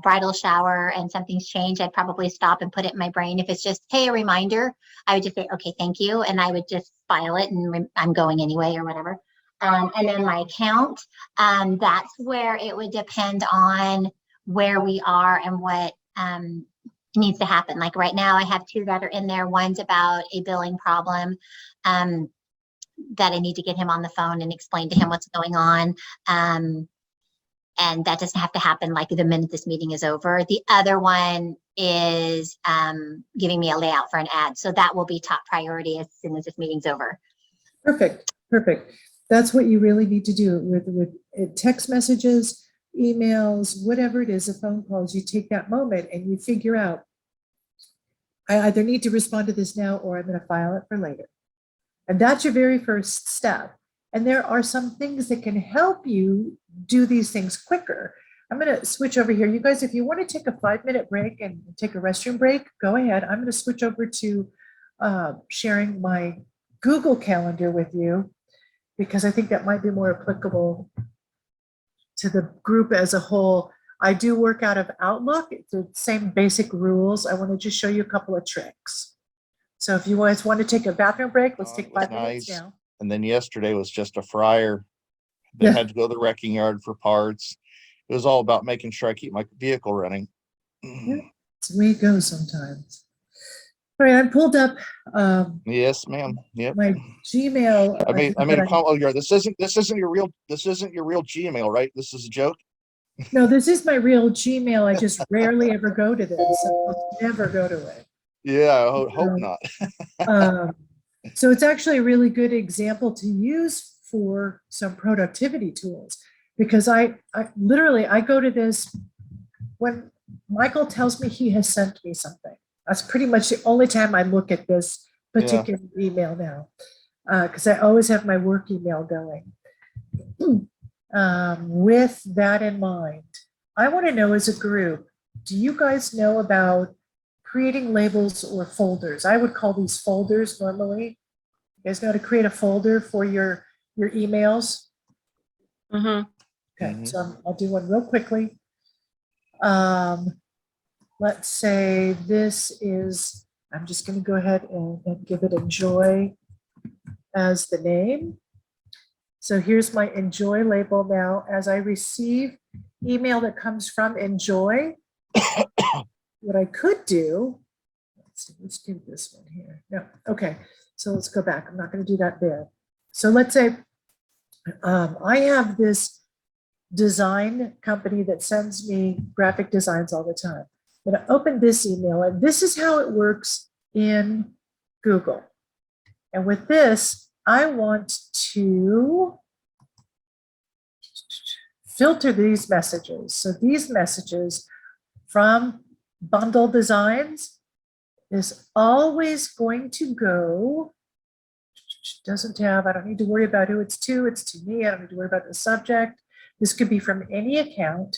bridal shower and something's changed, I'd probably stop and put it in my brain. If it's just, hey, a reminder, I would just say, okay, thank you. And I would just file it and I'm going anyway or whatever. And then my account, that's where it would depend on where we are and what needs to happen. Like right now, I have 2 that are in there. One's about a billing problem that I need to get him on the phone and explain to him what's going on. And that doesn't have to happen like the minute this meeting is over. The other one is giving me a layout for an ad. So that will be top priority as soon as this meeting's over. Perfect, perfect. That's what you really need to do with text messages, emails, whatever it is, the phone calls. You take that moment and you figure out, I either need to respond to this now or I'm going to file it for later. And that's your very first step. And there are some things that can help you do these things quicker. I'm going to switch over here. You guys, if you want to take a 5-minute break and take a restroom break, go ahead. I'm going to switch over to sharing my Google Calendar with you because I think that might be more applicable to the group as a whole. I do work out of Outlook. It's the same basic rules. I want to just show you a couple of tricks. So if you guys want to take a bathroom break, let's take 5 minutes Nice. now. And then yesterday was just a fryer. They Yeah. had to go to the wrecking yard for parts. It was all about making sure I keep my vehicle running. Yeah. It's the way it goes sometimes. All right, I pulled up Yes, ma'am. Yep. my Gmail. I mean, that oh, yeah, this isn't your real Gmail, right? This is a joke. No, this is my real Gmail. I just rarely ever go to this. I'll never go to it. Yeah, I hope not. So it's actually a really good example to use for some productivity tools because I literally go to this when Michael tells me he has sent me something. That's pretty much the only time I look at this particular email now because I always have my work email going. With that in mind, I want to know as a group, do you guys know about creating labels or folders? I would call these folders normally. You guys know how to create a folder for your emails? Mhm. Okay, Mhm. so I'll do one real quickly. Let's say this is, I'm just going to go ahead and give it Enjoy as the name. So here's my Enjoy label now. As I receive email that comes from Enjoy, what I could do, let's see, let's do this one here. No, okay, so let's go back. I'm not going to do that there. So let's say I have this design company that sends me graphic designs all the time. I'm going to open this email, and this is how it works in Google. And with this, I want to filter these messages. So these messages from Bundle Designs is always going to go, doesn't have, I don't need to worry about who it's to me. I don't need to worry about the subject. This could be from any account.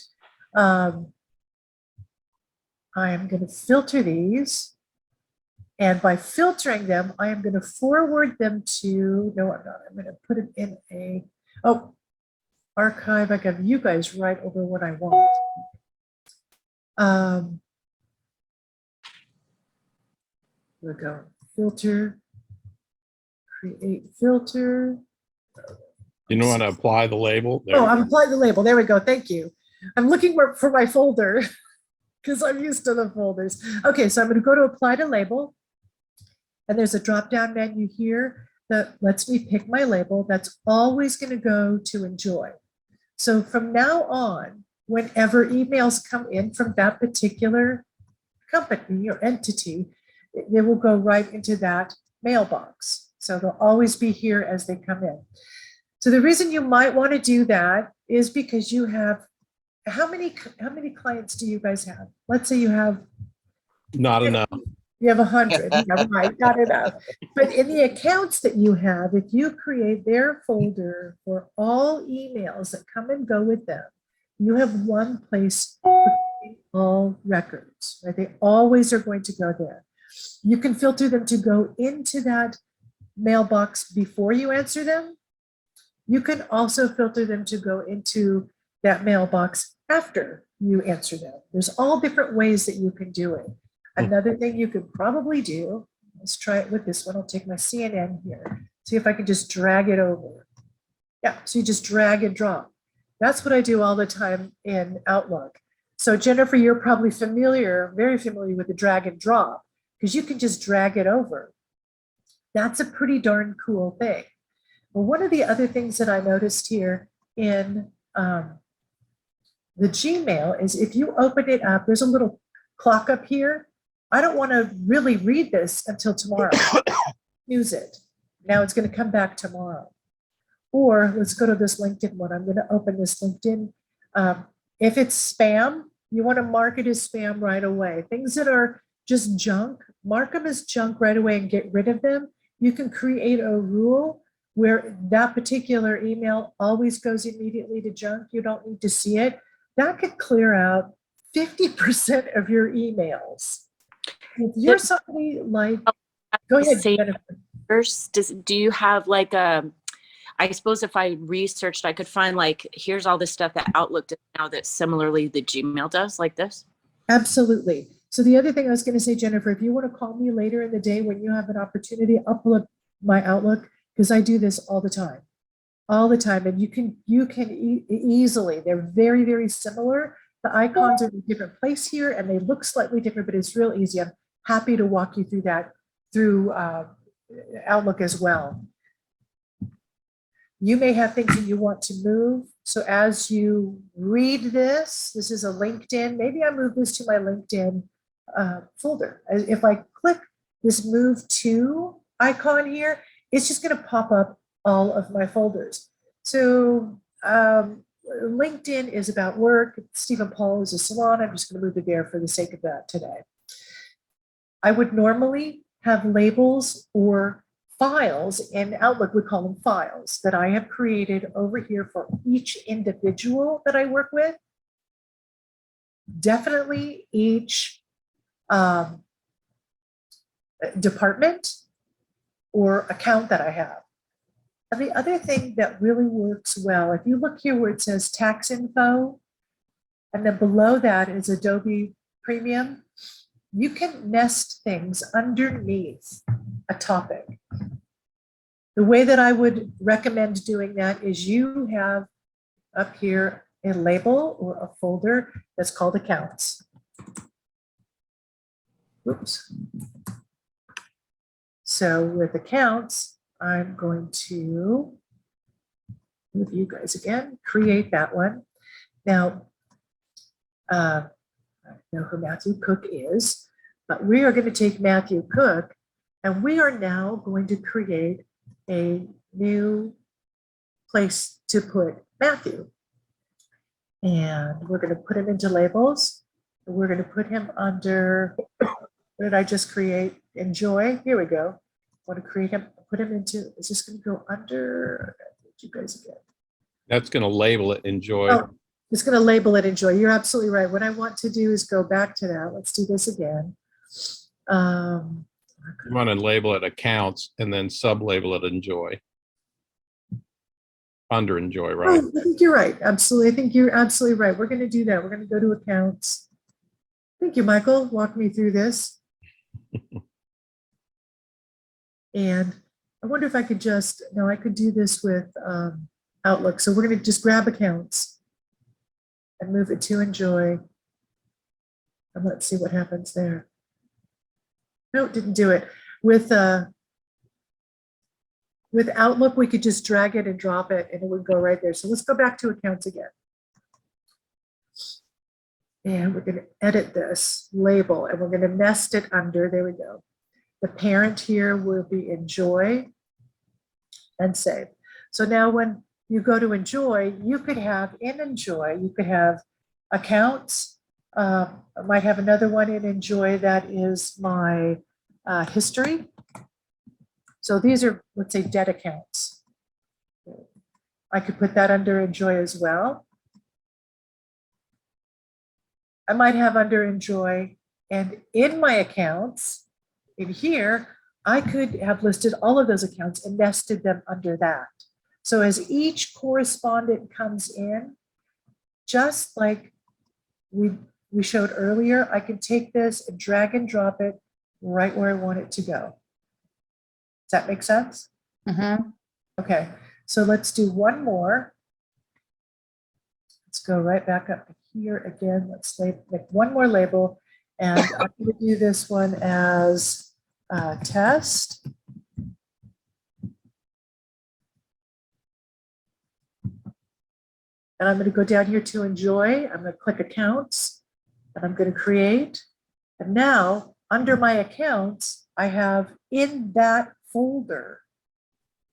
I am going to filter these. And by filtering them, I am going to forward them to, no, I'm not. I'm going to put it in a, archive. I got you guys right over what I want. Here we go. Filter, create filter. You know how to apply the label? There Oh, you I'm go. applying the label. There we go. Thank you. I'm looking for my folder because I'm used to the folders. Okay, so I'm going to go to apply to label. And there's a drop-down menu here that lets me pick my label. That's always going to go to Enjoy. So from now on, whenever emails come in from that particular company or entity, they will go right into that mailbox. So they'll always be here as they come in. So the reason you might want to do that is because you have, how many clients do you guys have? Let's say you have Not enough. 100, yeah, right, not enough. But in the accounts that you have, if you create their folder for all emails that come and go with them, you have one place for all records, right? They always are going to go there. You can filter them to go into that mailbox before you answer them. You can also filter them to go into that mailbox after you answer them. There's all different ways that you can do it. Another thing you could probably do, let's try it with this one. I'll take my CNN here. See if I can just drag it over. Yeah, so you just drag and drop. That's what I do all the time in Outlook. So Jennifer, you're probably very familiar with the drag and drop because you can just drag it over. That's a pretty darn cool thing. Well, one of the other things that I noticed here in the Gmail is if you open it up, there's a little clock up here. I don't want to really read this until tomorrow. Use it. Now it's going to come back tomorrow. Or let's go to this LinkedIn one. I'm going to open this LinkedIn. If it's spam, you want to mark it as spam right away. Things that are just junk, mark them as junk right away and get rid of them. You can create a rule where that particular email always goes immediately to junk. You don't need to see it. That could clear out 50% of your emails. If you're somebody like, go ahead, Say Jennifer. first, do you have like I suppose if I researched, I could find like, here's all this stuff that Outlook does now that similarly the Gmail does, like this? Absolutely. So the other thing I was going to say, Jennifer, if you want to call me later in the day when you have an opportunity, I'll pull up my Outlook because I do this all the time. And you can easily, they're very, very similar. The icons are in a different place here and they look slightly different, but it's real easy. I'm happy to walk you through that through Outlook as well. You may have things that you want to move. So as you read this is a LinkedIn. Maybe I move this to my LinkedIn folder. If I click this move to icon here, it's just going to pop up all of my folders. So LinkedIn is about work. Stephen Paul is a salon. I'm just going to move it there for the sake of that today. I would normally have labels or files in Outlook, we call them files, that I have created over here for each individual that I work with. Definitely each department or account that I have. And the other thing that really works well, if you look here where it says tax info, and then below that is Adobe Premium, you can nest things underneath a topic. The way that I would recommend doing that is you have up here a label or a folder that's called accounts. Oops. So with accounts, I'm going to, with you guys again, create that one. Now, I know who Matthew Cook is, but we are going to take Matthew Cook and we are now going to create a new place to put Matthew. And we're going to put him into labels. We're going to put him under, what did I just create? Enjoy. Here we go. I want to create him, put him into, is this going to go under, you guys again? That's going to label it enjoy. Oh, it's going to label it enjoy. You're absolutely right. What I want to do is go back to that. Let's do this again. You want to label it accounts and then sub-label it enjoy. Under enjoy, right? Oh, I think you're right. Absolutely. I think you're absolutely right. We're going to do that. We're going to go to accounts. Thank you, Michael. Walk me through this. And I wonder if I could just, no, I could do this with Outlook. So we're going to just grab accounts and move it to enjoy. And let's see what happens there. No, it didn't do it. With Outlook, we could just drag it and drop it and it would go right there. So let's go back to accounts again. And we're going to edit this label and we're going to nest it under, there we go. The parent here will be enjoy and save. So now when you go to enjoy, you could have in enjoy, you could have accounts. I might have another one in enjoy that is my history. So these are, let's say, debt accounts. I could put that under enjoy as well. I might have under enjoy, and in my accounts, in here, I could have listed all of those accounts and nested them under that. So as each correspondent comes in, just like we showed earlier, I can take this and drag and drop it right where I want it to go. Does that make sense? Mhm. Okay, so let's do one more. Let's go right back up here again. Let's make one more label. And I'm going to do this one as test. And I'm going to go down here to enjoy. I'm going to click accounts and I'm going to create. And now under my accounts, I have in that folder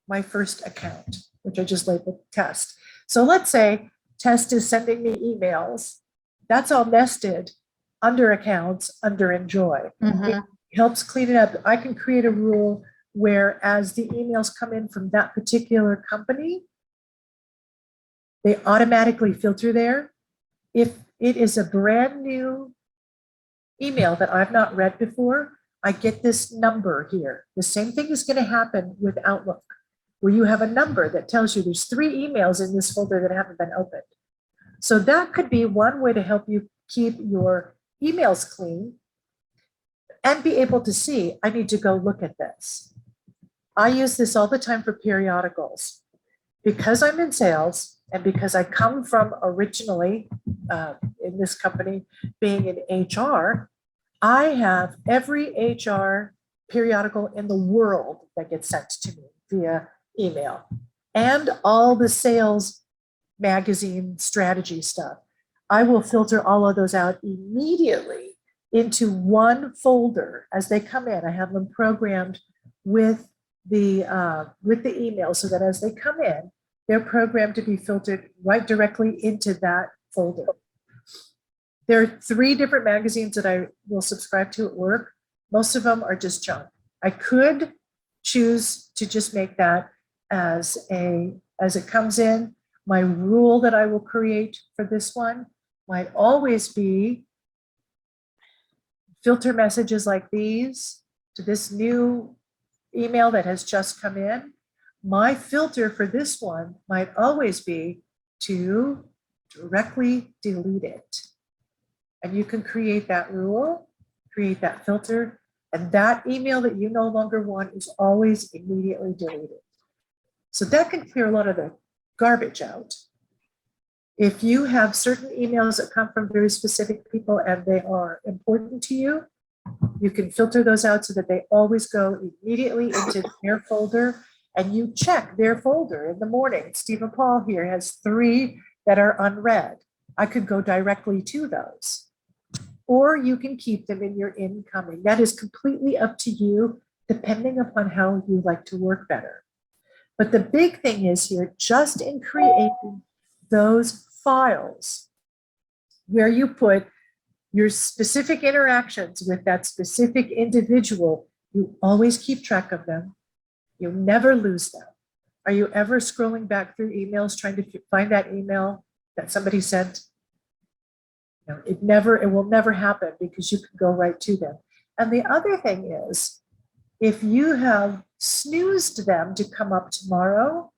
my first account, which I just labeled test. So let's say test is sending me emails. That's all nested under accounts, under enjoy. Mhm. It helps clean it up. I can create a rule where as the emails come in from that particular company, they automatically filter there. If it is a brand new email that I've not read before, I get this number here. The same thing is going to happen with Outlook, where you have a number that tells you there's 3 emails in this folder that haven't been opened. So that could be one way to help you keep your emails clean and be able to see, I need to go look at this. I use this all the time for periodicals. Because I'm in sales and because I come from originally in this company being in HR, I have every HR periodical in the world that gets sent to me via email and all the sales magazine strategy stuff. I will filter all of those out immediately into one folder as they come in. I have them programmed with the email so that as they come in, they're programmed to be filtered right directly into that folder. There are 3 different magazines that I will subscribe to at work. Most of them are just junk. I could choose to just make that as it comes in. My rule that I will create for this one might always be filter messages like these to this new email that has just come in. My filter for this one might always be to directly delete it. And you can create that rule, create that filter, and that email that you no longer want is always immediately deleted. So that can clear a lot of the garbage out. If you have certain emails that come from very specific people and they are important to you, you can filter those out so that they always go immediately into their folder, and you check their folder in the morning. Stephen Paul here has 3 that are unread. I could go directly to those. Or you can keep them in your incoming. That is completely up to you, depending upon how you like to work better. But the big thing is here, just in creating those files where you put your specific interactions with that specific individual, you always keep track of them. You never lose them. Are you ever scrolling back through emails trying to find that email that somebody sent? No, it will never happen because you can go right to them. And the other thing is, if you have snoozed them to come up tomorrow,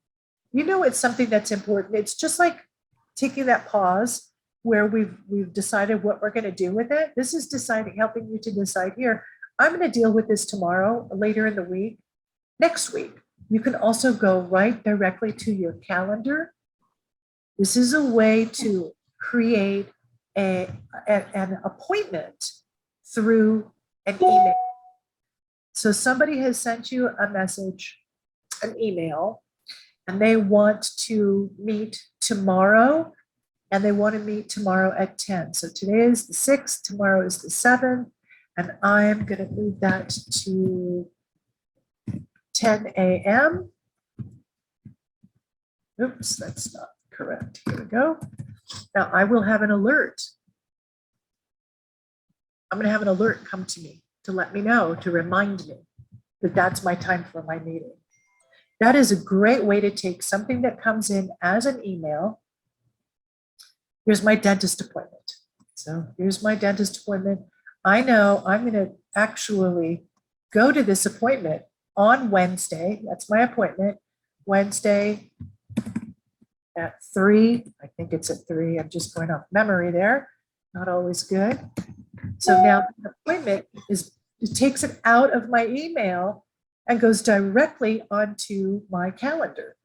you know it's something that's important. It's just like taking that pause where we've decided what we're going to do with it. This is helping you to decide here, I'm going to deal with this tomorrow, later in the week, next week. You can also go right directly to your calendar. This is a way to create an appointment through an email. So somebody has sent you a message, an email, and they want to meet tomorrow, and they want to meet tomorrow at 10. So today is the 6th, tomorrow is the 7th, And I'm going to move that to 10 a.m. Oops, that's not correct. Here we go. Now I will have an alert. I'm going to have an alert come to me to let me know, to remind me that that's my time for my meeting. That is a great way to take something that comes in as an email. Here's my dentist appointment. So here's my dentist appointment. I know I'm going to actually go to this appointment on Wednesday. That's my appointment. Wednesday at 3. I think it's at 3. I'm just going off memory there. Not always good. So now the appointment is, it takes it out of my email and goes directly onto my calendar.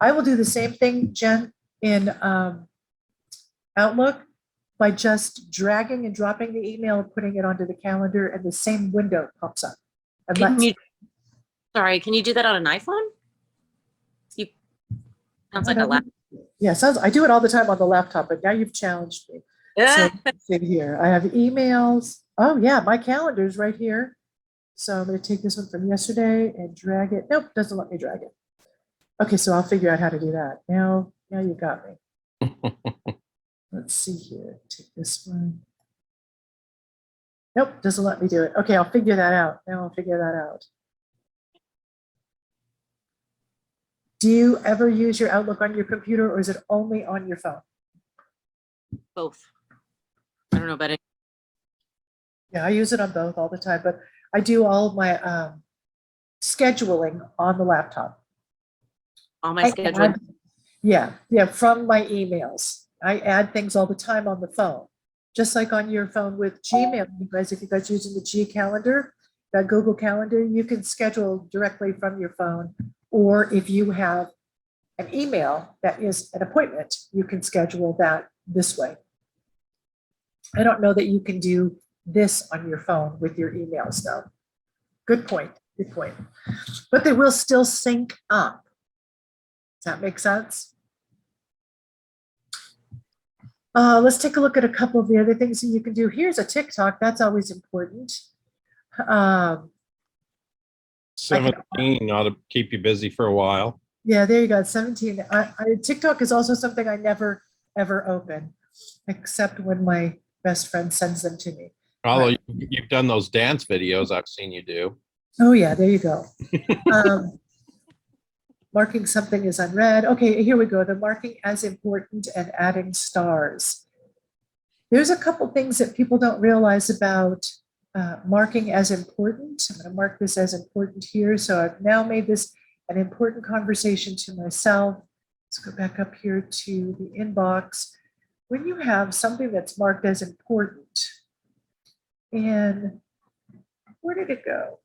I will do the same thing, Jen, in Outlook by just dragging and dropping the email, putting it onto the calendar, and the same window pops up. And Can lets- you, sorry, can you do that on an iPhone? You, sounds like a laptop. Yeah, sounds, I do it all the time on the laptop, but now you've challenged me. So let's see here, I have emails. Oh yeah, my calendar is right here. So I'm going to take this one from yesterday and drag it. Nope, doesn't let me drag it. Okay, so I'll figure out how to do that. Now you got me. Let's see here. Take this one. Nope, doesn't let me do it. Okay, I'll figure that out. Now I'll figure that out. Do you ever use your Outlook on your computer, or is it only on your phone? Both. I don't know about it. Yeah, I use it on both all the time, but I do all of my scheduling on the laptop. All my I scheduling. add- yeah, from my emails. I add things all the time on the phone, just like on your phone with Gmail. You guys, if you guys using the G Calendar, that Google Calendar, you can schedule directly from your phone. Or if you have an email that is an appointment, you can schedule that this way. I don't know that you can do this on your phone with your emails though. Good point, good point. But they will still sync up. Does that make sense? Let's take a look at a couple of the other things that you can do. Here's a TikTok, that's always important. 17 ought to keep you busy for a while. Yeah, there you go, 17. TikTok is also something I never, ever open, except when my best friend sends them to me. Although you've done those dance videos I've seen you do. Oh yeah, there you go. Marking something as unread. Okay, here we go. The marking as important and adding stars. There's a couple things that people don't realize about marking as important. I'm going to mark this as important here. So I've now made this an important conversation to myself. Let's go back up here to the inbox. When you have something that's marked as important, and where did it go?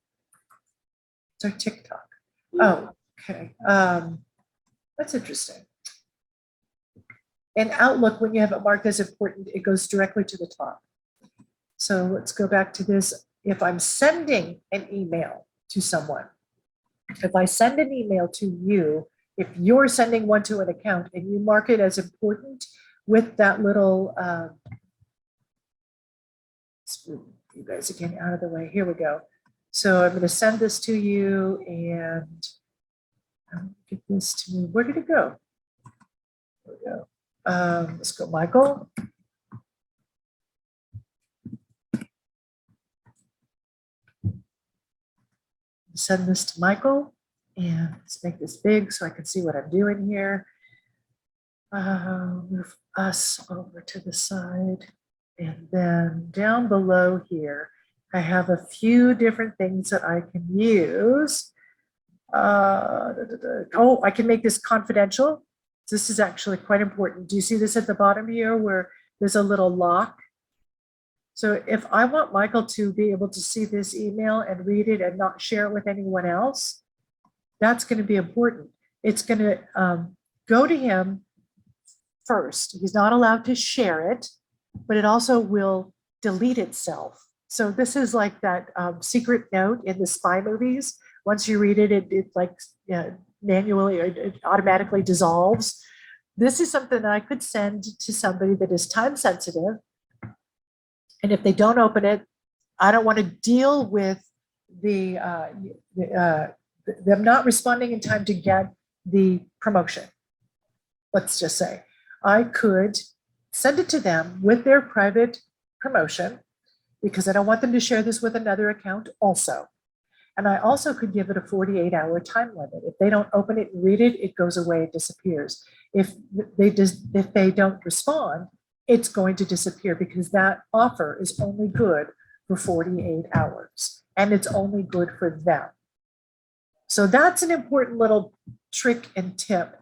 It's our TikTok. Oh, okay. That's interesting. In Outlook, when you have it marked as important, it goes directly to the top. So let's go back to this. If I'm sending an email to someone, if I send an email to you, if you're sending one to an account and you mark it as important with that little, let's move you guys again out of the way. Here we go. So I'm going to send this to you and get this to me. Where did it go? There we go. Let's go, Michael. Send this to Michael, and let's make this big so I can see what I'm doing here. Move us over to the side, and then down below here, I have a few different things that I can use. Oh, I can make this confidential. This is actually quite important. Do you see this at the bottom here where there's a little lock? So if I want Michael to be able to see this email and read it and not share it with anyone else, that's going to be important. It's going to go to him first. He's not allowed to share it, but it also will delete itself. So this is like that secret note in the spy movies. Once you read it, it like manually or it automatically dissolves. This is something that I could send to somebody that is time sensitive. And if they don't open it, I don't want to deal with them not responding in time to get the promotion. Let's just say I could send it to them with their private promotion because I don't want them to share this with another account also. And I also could give it a 48-hour time limit. If they don't open it and read it, it goes away, it disappears. If they don't respond, it's going to disappear because that offer is only good for 48 hours and it's only good for them. So that's an important little trick and tip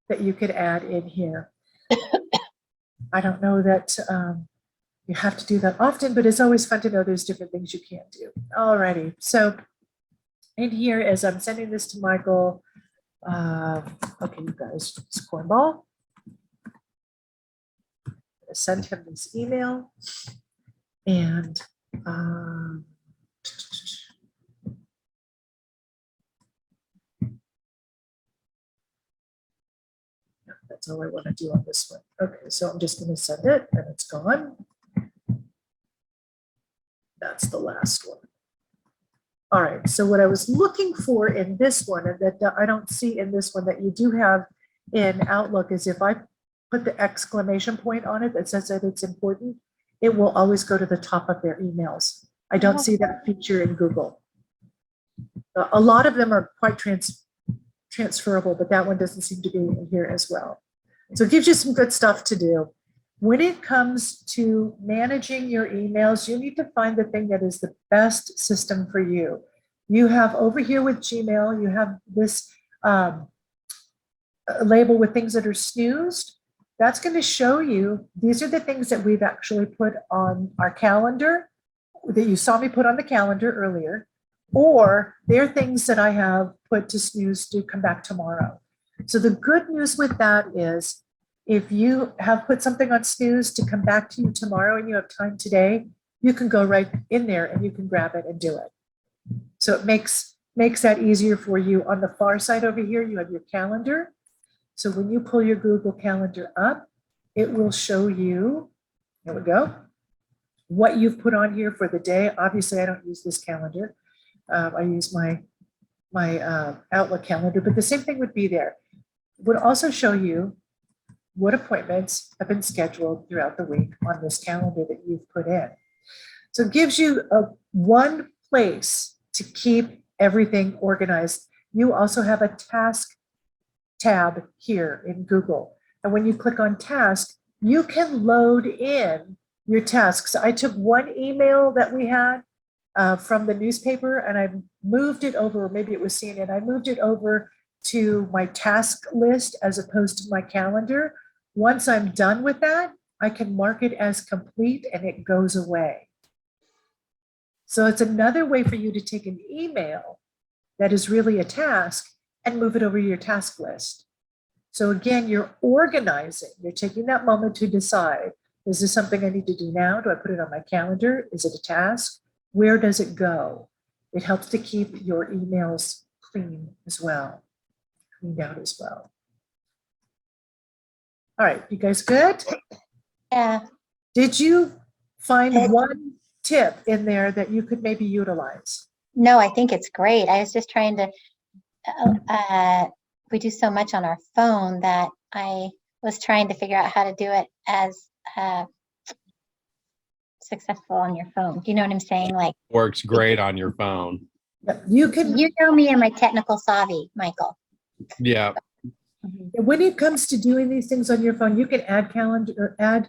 that you could add in here. I don't know that you have to do that often, but it's always fun to know there's different things you can do. Alrighty, so in here, as I'm sending this to Michael, okay, you guys, it's Cornball. Send him this email and that's all I want to do on this one. Okay, so I'm just going to send it and it's gone. That's the last one. All right, so what I was looking for in this one and that I don't see in this one that you do have in Outlook is if I put the exclamation point on it that says that it's important, it will always go to the top of their emails. I don't see that feature in Google. A lot of them are quite transferable, but that one doesn't seem to be in here as well. So it gives you some good stuff to do. When it comes to managing your emails, you need to find the thing that is the best system for you. You have over here with Gmail, you have this label with things that are snoozed. That's going to show you, these are the things that we've actually put on our calendar, that you saw me put on the calendar earlier, or they're things that I have put to snooze to come back tomorrow. So the good news with that is, if you have put something on snooze to come back to you tomorrow and you have time today, you can go right in there and you can grab it and do it. So it makes that easier for you. On the far side over here, you have your calendar. So when you pull your Google Calendar up, it will show you, there we go, what you've put on here for the day. Obviously, I don't use this calendar. I use my Outlook calendar, but the same thing would be there. It would also show you what appointments have been scheduled throughout the week on this calendar that you've put in. So it gives you one place to keep everything organized. You also have a task tab here in Google. And when you click on task, you can load in your tasks. I took one email that we had from the newspaper and I moved it over, maybe it was CNN, I moved it over to my task list as opposed to my calendar. Once I'm done with that, I can mark it as complete and it goes away. So it's another way for you to take an email that is really a task and move it over to your task list. So again, you're organizing, you're taking that moment to decide, is this something I need to do now? Do I put it on my calendar? Is it a task? Where does it go? It helps to keep your emails clean as well, cleaned out as well. All right, you guys good? Yeah. Did you find one tip in there that you could maybe utilize? No, I think it's great. I was just trying to, we do so much on our phone that I was trying to figure out how to do it as successful on your phone. Do you know what I'm saying? Like, Works great on your phone. You can, you know me and my technical savvy, Michael. Yeah. when it comes to doing these things on your phone, you can add calendar or add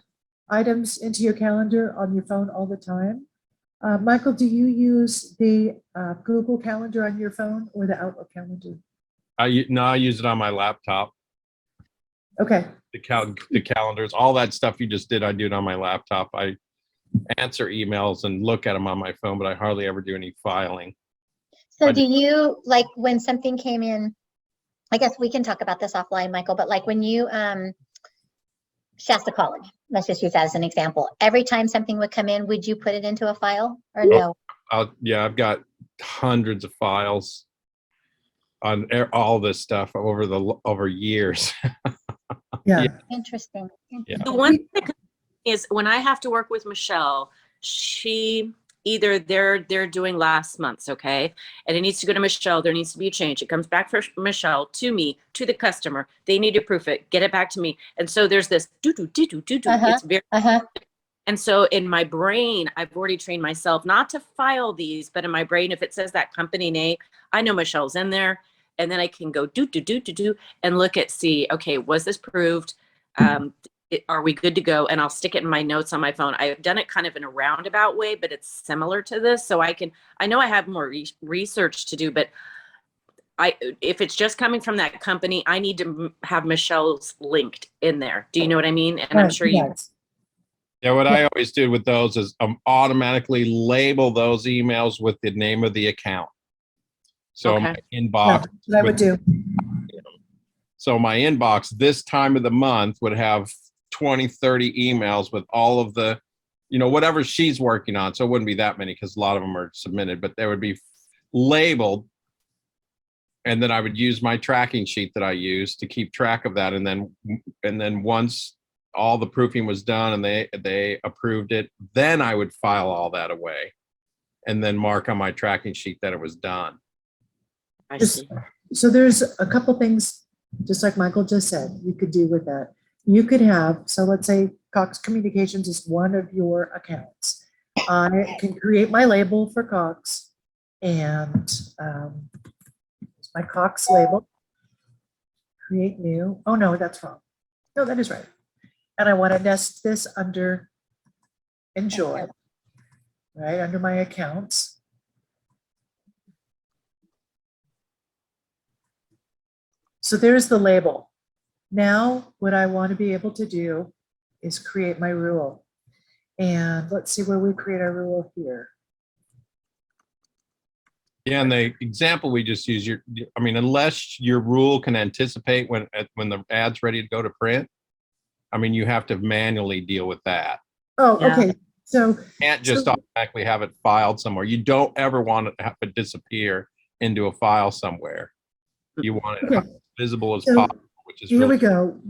items into your calendar on your phone all the time. Michael, do you use the Google Calendar on your phone or the Outlook calendar? I use it on my laptop. Okay. The calendars, all that stuff you just did, I do it on my laptop. I answer emails and look at them on my phone, but I hardly ever do any filing. So do you, like, when something came in, I guess we can talk about this offline, Michael, but like when you, Shasta College, let's just use that as an example. Every time something would come in, would you put it into a file or no? Yeah, I've got hundreds of files on all this stuff over years. Yeah. Interesting. Yeah. The one thing is when I have to work with Michelle, she either they're doing last month's, okay? And it needs to go to Michelle, there needs to be a change. It comes back from Michelle to me, to the customer. They need to proof it, get it back to me. And so there's this do. It's very, and so in my brain, I've already trained myself not to file these, but in my brain, if it says that company name, I know Michelle's in there. And then I can go do and look at, see, okay, was this proved? Are we good to go? And I'll stick it in my notes on my phone. I've done it kind of in a roundabout way, but it's similar to this. So I know I have more research to do, but if it's just coming from that company, I need to have Michelle's linked in there. Do you know what I mean? And I'm sure you. Yes. Yeah, what I always did with those is automatically label those emails with the name of the account. So Okay. my Yeah, inbox, that's what I would do. so my inbox this time of the month would have 20, 30 emails with all of the, whatever she's working on. So it wouldn't be that many because a lot of them are submitted, but they would be labeled. And then I would use my tracking sheet that I use to keep track of that. And then once all the proofing was done and they approved it, then I would file all that away and then mark on my tracking sheet that it was done. I Just- see. So there's a couple things, just like Michael just said, you could do with that. You could have, so let's say Cox Communications is one of your accounts. I can create my label for Cox and my Cox label. Create new. Oh, no, that's wrong. No, that is right. And I want to nest this under Enjoy, right, under my accounts. So there's the label. Now, what I want to be able to do is create my rule. And let's see where we create our rule here. Yeah, and the example we just used, unless your rule can anticipate when the ad's ready to go to print, you have to manually deal with that. Oh, Yeah. okay. So You can't just So- automatically have it filed somewhere. You don't ever want it to have it disappear into a file somewhere. You want it Okay. visible as So possible, which is here we really go.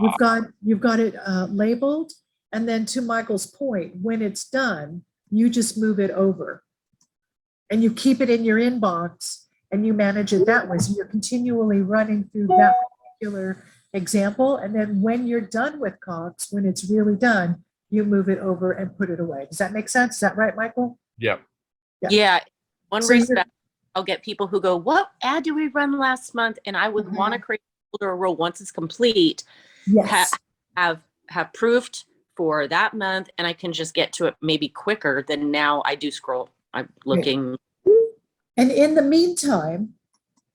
You've got it labeled. And then to Michael's point, when it's done, you just move it over. And you keep it in your inbox and you manage it that way. So you're continually running through that particular example. And then when you're done with Cox, when it's really done, you move it over and put it away. Does that make sense? Is that right, Michael? Yep. Yeah. Yeah. One So you're- respect, I'll get people who go, what ad did we run last month? And I would want to create a folder or rule once it's complete, Yes. have proofed for that month, and I can just get to it maybe quicker than now I do scroll. I'm looking. And in the meantime,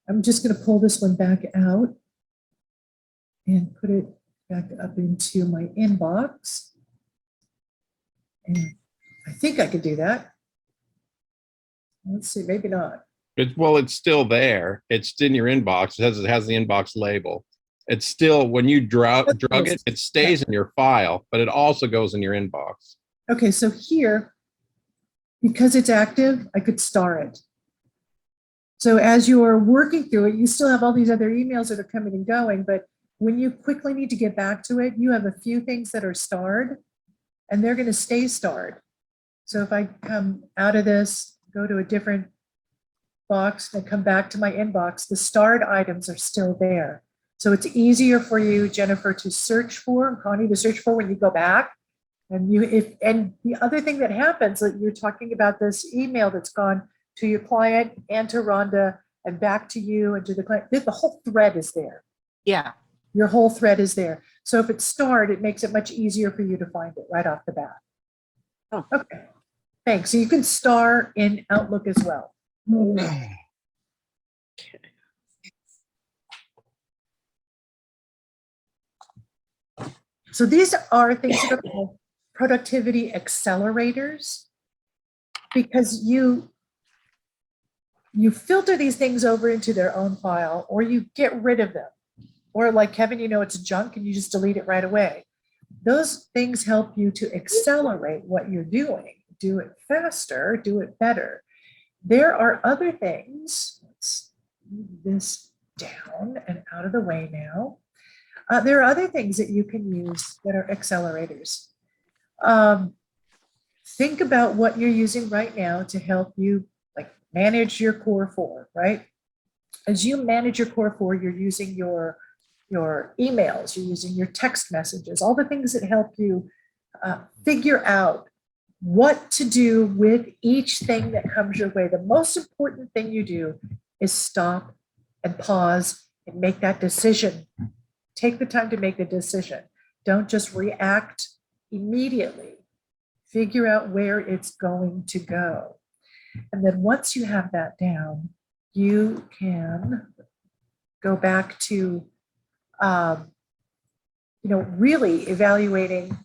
I'm just going to pull this one back out and put it back up into my inbox. And I think I could do that. Let's see, maybe not. It's still there. It's in your inbox. It has the inbox label. It's still, when you drug it, it stays in your file, but it also goes in your inbox. Okay, so here, because it's active, I could star it. So as you're working through it, you still have all these other emails that are coming and going, but when you quickly need to get back to it, you have a few things that are starred and they're going to stay starred. So if I come out of this, go to a different box and come back to my inbox, the starred items are still there. So it's easier for you, Jennifer, to search for, and Connie, to search for when you go back. And the other thing that happens, that you're talking about this email that's gone to your client and to Rhonda and back to you and to the client, the whole thread is there. Yeah. Your whole thread is there. So if it's starred, it makes it much easier for you to find it right off the bat. Oh. Okay. Thanks. So you can star in Outlook as well. So these are things that are called productivity accelerators, because you filter these things over into their own file, or you get rid of them. Or like Kevin, it's junk and you just delete it right away. Those things help you to accelerate what you're doing. Do it faster, do it better. There are other things. Let's move this down and out of the way now. There are other things that you can use that are accelerators. think about what you're using right now to help you like manage your core four, right? As you manage your core four, you're using your emails, you're using your text messages, all the things that help you figure out what to do with each thing that comes your way. The most important thing you do is stop and pause and make that decision. Take the time to make the decision. Don't just react immediately. Figure out where it's going to go. And then once you have that down, you can go back to, really evaluating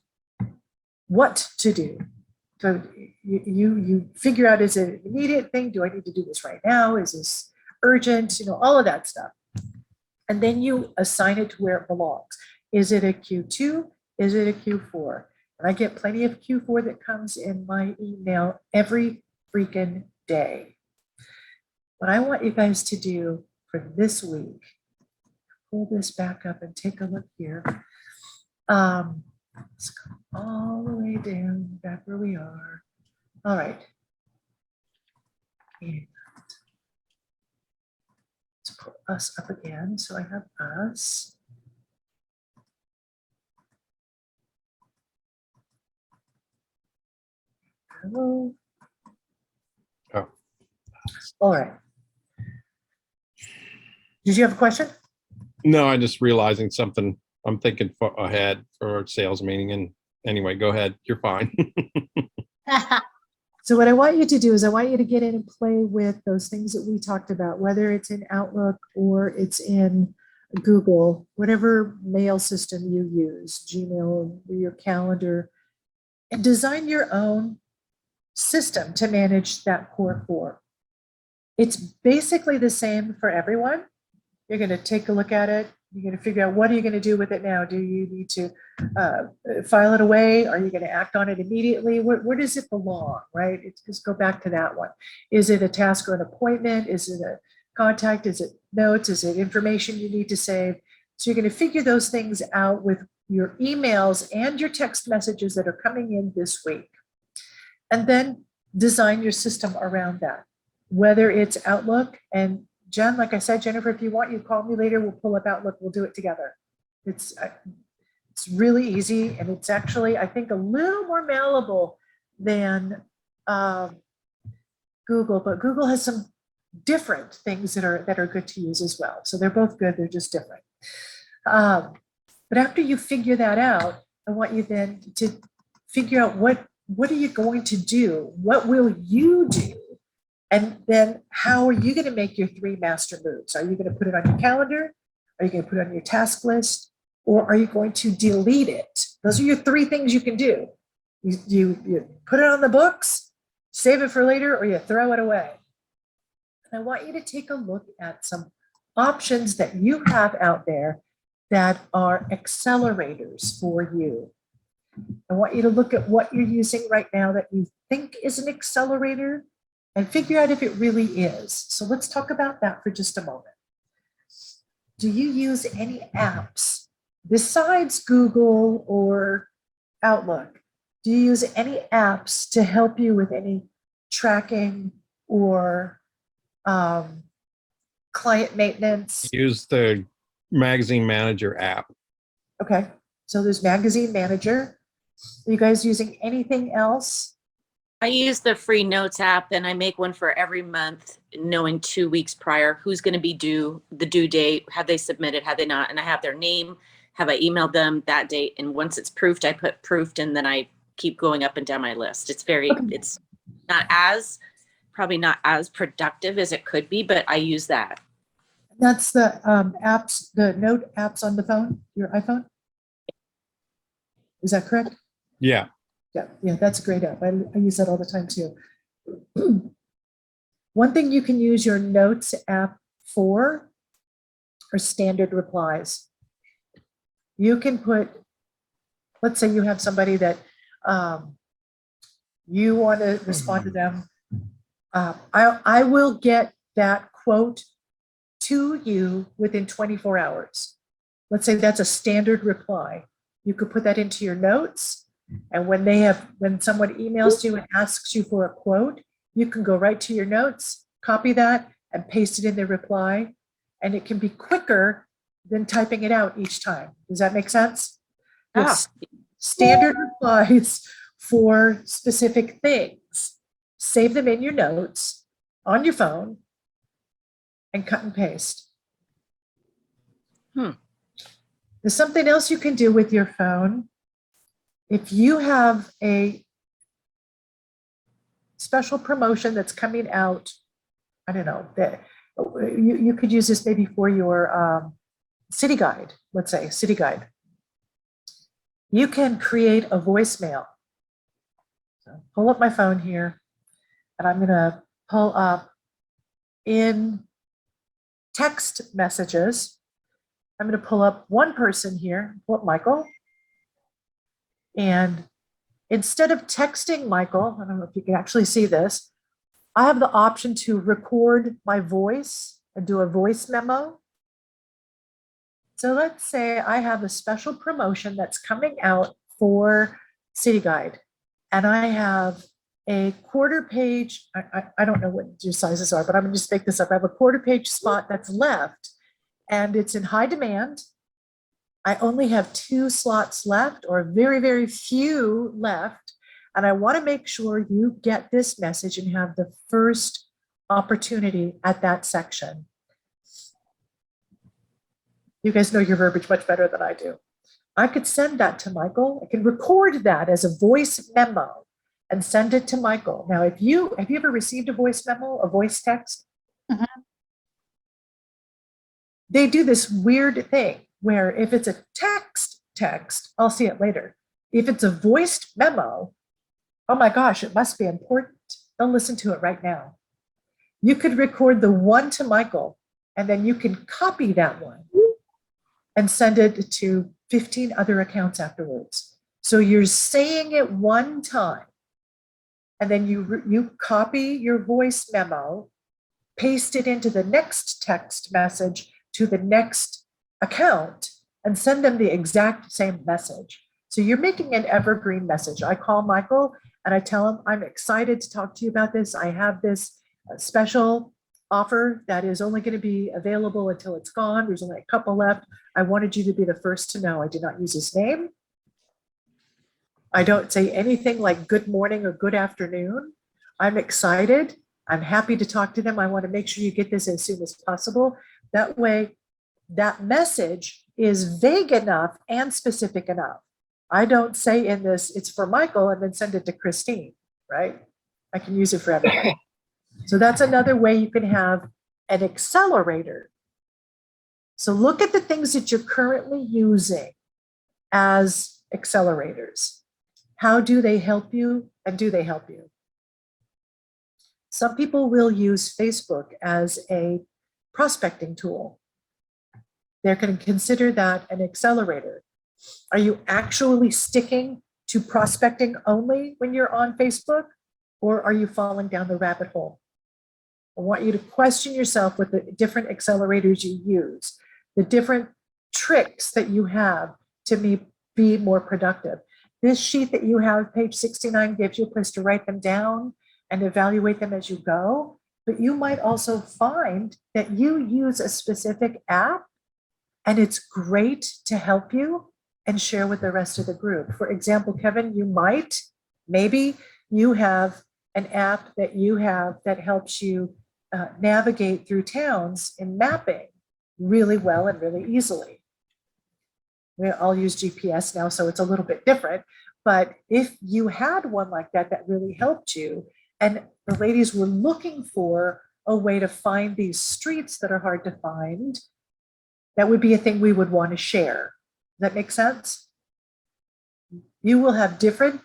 what to do. So you figure out, is it an immediate thing? Do I need to do this right now? Is this urgent? All of that stuff. And then you assign it to where it belongs. Is it a Q2? Is it a Q4? And I get plenty of Q4 that comes in my email every freaking day. What I want you guys to do for this week, pull this back up and take a look here. Let's go all the way down back where we are. All right. And let's pull us up again. So I have us. Hello. Oh. All right. Did you have a question? No, I'm just realizing something. I'm thinking ahead for our sales meeting. And anyway, go ahead. You're fine. So what I want you to do is I want you to get in and play with those things that we talked about, whether it's in Outlook or it's in Google, whatever mail system you use, Gmail, your calendar, and design your own system to manage that core four. It's basically the same for everyone. You're going to take a look at it. You're going to figure out, what are you going to do with it now? Do you need to file it away? Are you going to act on it immediately? Where does it belong, right? Just go back to that one. Is it a task or an appointment? Is it a contact? Is it notes? Is it information you need to save? So you're going to figure those things out with your emails and your text messages that are coming in this week. And then design your system around that, whether it's Outlook. And Jen, like I said, Jennifer, if you want, you call me later, we'll pull up Outlook, we'll do it together. It's really easy, and it's actually, I think, a little more malleable than Google, but Google has some different things that are good to use as well. So they're both good, they're just different. But after you figure that out, I want you then to figure out what are you going to do? What will you do? And then how are you going to make your 3 master moves? Are you going to put it on your calendar? Are you going to put it on your task list? Or are you going to delete it? Those are your 3 things you can do. You put it on the books, save it for later, or you throw it away. And I want you to take a look at some options that you have out there that are accelerators for you. I want you to look at what you're using right now that you think is an accelerator and figure out if it really is. So let's talk about that for just a moment. Do you use any apps besides Google or Outlook? Do you use any apps to help you with any tracking or client maintenance? Use the Magazine Manager app. Okay, so there's Magazine Manager. Are you guys using anything else? I use the free notes app, and I make one for every month, knowing 2 weeks prior who's going to be due, the due date, have they submitted, have they not, and I have their name, have I emailed them that date, and once it's proofed, I put proofed, and then I keep going up and down my list. It's it's probably not as productive as it could be, but I use that. That's the apps, the note apps on the phone, your iPhone? Is that correct? Yeah. Yeah, that's a great app. I use that all the time too. One thing you can use your notes app for are standard replies. You can put, let's say you have somebody that you want to respond to them. I will get that quote to you within 24 hours. Let's say that's a standard reply. You could put that into your notes. And when someone emails you and asks you for a quote, you can go right to your notes, copy that, and paste it in the reply. And it can be quicker than typing it out each time. Does that make sense? Ah, Yes. Standard replies for specific things. Save them in your notes on your phone and cut and paste. Hmm. There's something else you can do with your phone. If you have a special promotion that's coming out, I don't know, that you could use this maybe for your city guide, let's say, city guide. You can create a voicemail. So pull up my phone here, and I'm going to pull up in text messages. I'm going to pull up one person here, pull up Michael. And instead of texting Michael, I don't know if you can actually see this, I have the option to record my voice and do a voice memo. So let's say I have a special promotion that's coming out for City Guide, and I have a quarter page, I don't know what your sizes are, but I'm gonna just make this up. I have a quarter page spot that's left, and it's in high demand. I only have 2 slots left, or very, very few left. And I want to make sure you get this message and have the first opportunity at that section. You guys know your verbiage much better than I do. I could send that to Michael. I can record that as a voice memo and send it to Michael. Now, have you ever received a voice memo, a voice text? Mhm. They do this weird thing where if it's a text, I'll see it later. If it's a voiced memo, oh my gosh, it must be important. They'll listen to it right now. You could record the one to Michael, and then you can copy that one and send it to 15 other accounts afterwards. So you're saying it one time, and then you copy your voice memo, paste it into the next text message to the next account, and send them the exact same message. So you're making an evergreen message. I call Michael and I tell him, I'm excited to talk to you about this. I have this special offer that is only going to be available until it's gone. There's only a couple left. I wanted you to be the first to know. I did not use his name. I don't say anything like good morning or good afternoon. I'm excited. I'm happy to talk to them. I want to make sure you get this as soon as possible. That way, that message is vague enough and specific enough. I don't say in this, it's for Michael, and then send it to Christine, right? I can use it for everybody. So that's another way you can have an accelerator. So look at the things that you're currently using as accelerators. How do they help you, and do they help you? Some people will use Facebook as a prospecting tool. They're going to consider that an accelerator. Are you actually sticking to prospecting only when you're on Facebook, or are you falling down the rabbit hole? I want you to question yourself with the different accelerators you use, the different tricks that you have to be more productive. This sheet that you have, page 69, gives you a place to write them down and evaluate them as you go. But you might also find that you use a specific app and it's great to help you and share with the rest of the group. For example, Kevin, maybe you have an app that you have that helps you navigate through towns in mapping really well and really easily. I'll use GPS now, so it's a little bit different. But if you had one like that that really helped you, and the ladies were looking for a way to find these streets that are hard to find, that would be a thing we would want to share. Does that make sense? You will have different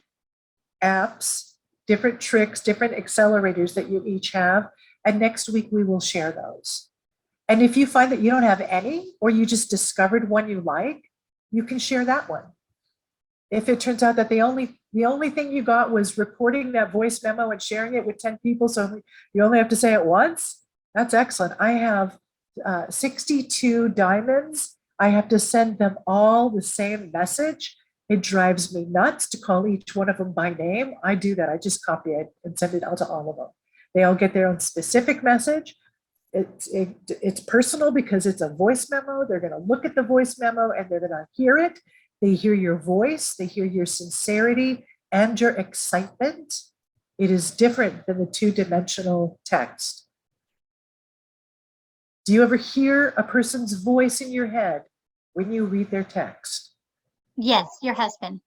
apps, different tricks, different accelerators that you each have. And next week we will share those. And if you find that you don't have any, or you just discovered one you like, you can share that one. If it turns out that the only thing you got was recording that voice memo and sharing it with 10 people, so you only have to say it once, that's excellent. I have 62 diamonds. I have to send them all the same message. It drives me nuts to call each one of them by name. I do that. I just copy it and send it out to all of them. They all get their own specific message. It's personal because it's a voice memo. They're going to look at the voice memo and they're going to hear it. They hear your voice. They hear your sincerity and your excitement. It is different than the two-dimensional text. Do you ever hear a person's voice in your head when you read their text? Yes, your husband.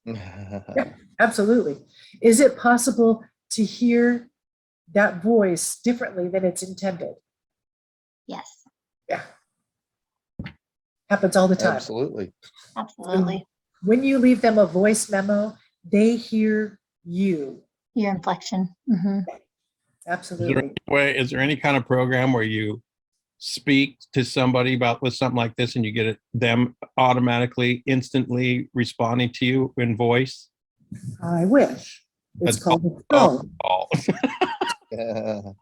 Yeah, absolutely. Is it possible to hear that voice differently than it's intended? Yes, Yeah. Happens all the time. Absolutely. absolutely. When you leave them a voice memo, they hear you. Your inflection. Mhm. Is there Absolutely. any way, is there any kind of program where you speak to somebody about with something like this and you get them automatically, instantly responding to you in voice? I wish. It's That's called a Oh, phone. oh. Yeah.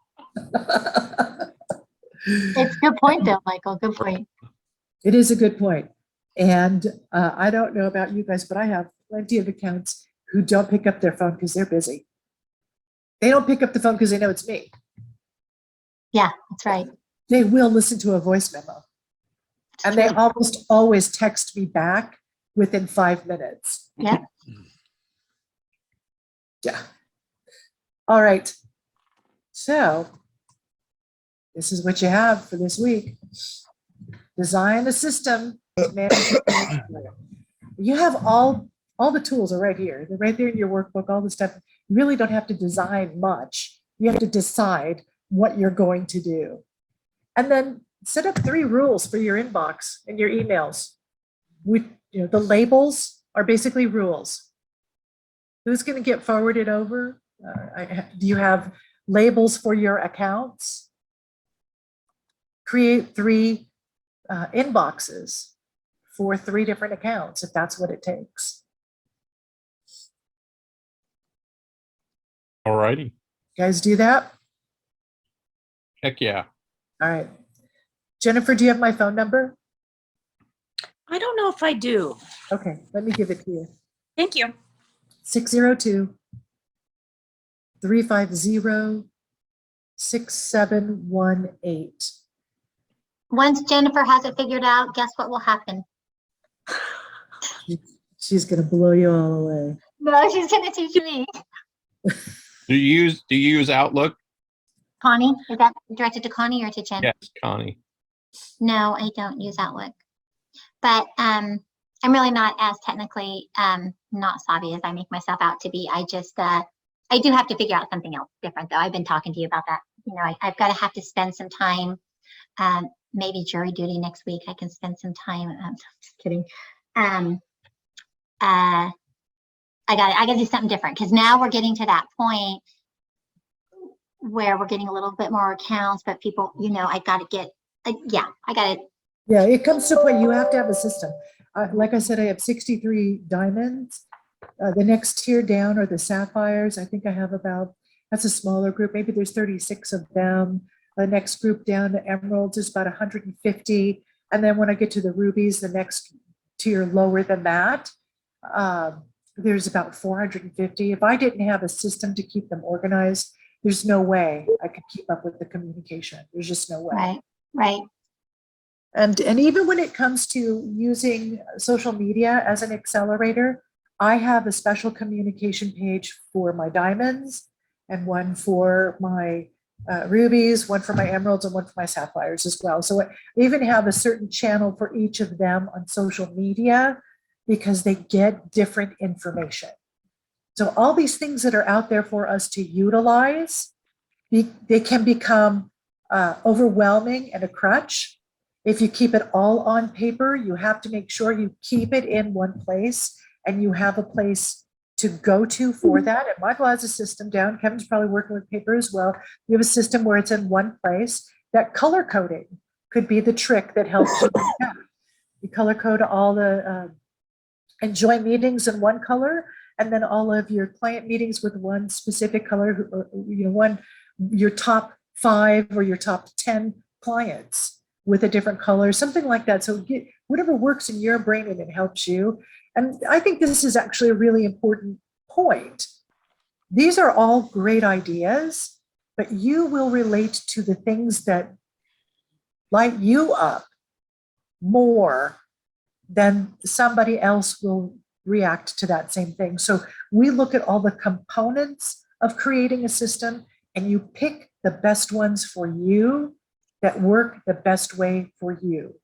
It's a good point though, Michael. Good point. It is a good point. And I don't know about you guys, but I have plenty of accounts who don't pick up their phone because they're busy. They don't pick up the phone because they know it's me. Yeah, that's right. They will listen to a voice memo. It's And they true. almost always text me back within 5 minutes. Yeah. Yeah. All right. So this is what you have for this week. Design a system to manage your workload. You have all the tools are right here. They're right there in your workbook, all the stuff. You really don't have to design much. You have to decide what you're going to do. And then set up 3 rules for your inbox and your emails. The labels are basically rules. Who's going to get forwarded over? Do you have labels for your accounts? Create 3 inboxes for 3 different accounts, if that's what it takes. All righty. You guys do that? Heck yeah. All right. Jennifer, do you have my phone number? I don't know if I do. Okay, let me give it to you. Thank you. 602-350-6718. Once Jennifer has it figured out, guess what will happen? She's going to blow you all away. No, she's gonna teach me. Do you use Outlook? Connie, is that directed to Connie or to Jen? Yes, Connie. No, I don't use Outlook. But I'm really not as technically not savvy as I make myself out to be. I just I do have to figure out something else different though. I've been talking to you about that. I've got to have to spend some time, maybe jury duty next week. I can spend some time. I'm just kidding. I got to do something different because now we're getting to that point where we're getting a little bit more accounts, but people, I got to get, I got to. Yeah, it comes to a point you have to have a system. Like I said, I have 63 diamonds. The next tier down are the sapphires. I think I have that's a smaller group. Maybe there's 36 of them. The next group down, the emeralds, is about 150. And then when I get to the rubies, the next tier lower than that, there's about 450. If I didn't have a system to keep them organized, there's no way I could keep up with the communication. There's just no way. Right. And even when it comes to using social media as an accelerator, I have a special communication page for my diamonds and one for my rubies, one for my emeralds, and one for my sapphires as well. So I even have a certain channel for each of them on social media because they get different information. So all these things that are out there for us to utilize, they can become overwhelming and a crutch. If you keep it all on paper, you have to make sure you keep it in one place and you have a place to go to for that. And Michael has a system down. Kevin's probably working with paper as well. You have a system where it's in one place. That color coding could be the trick that helps you. You color code all the enjoy meetings in one color, and then all of your client meetings with one specific color, your top 5 or your top 10 clients with a different color, something like that. So we whatever works in your brain and it helps you. And I think this is actually a really important point. These are all great ideas, but you will relate to the things that light you up more than somebody else will react to that same thing. So we look at all the components of creating a system, and you pick the best ones for you that work the best way for you.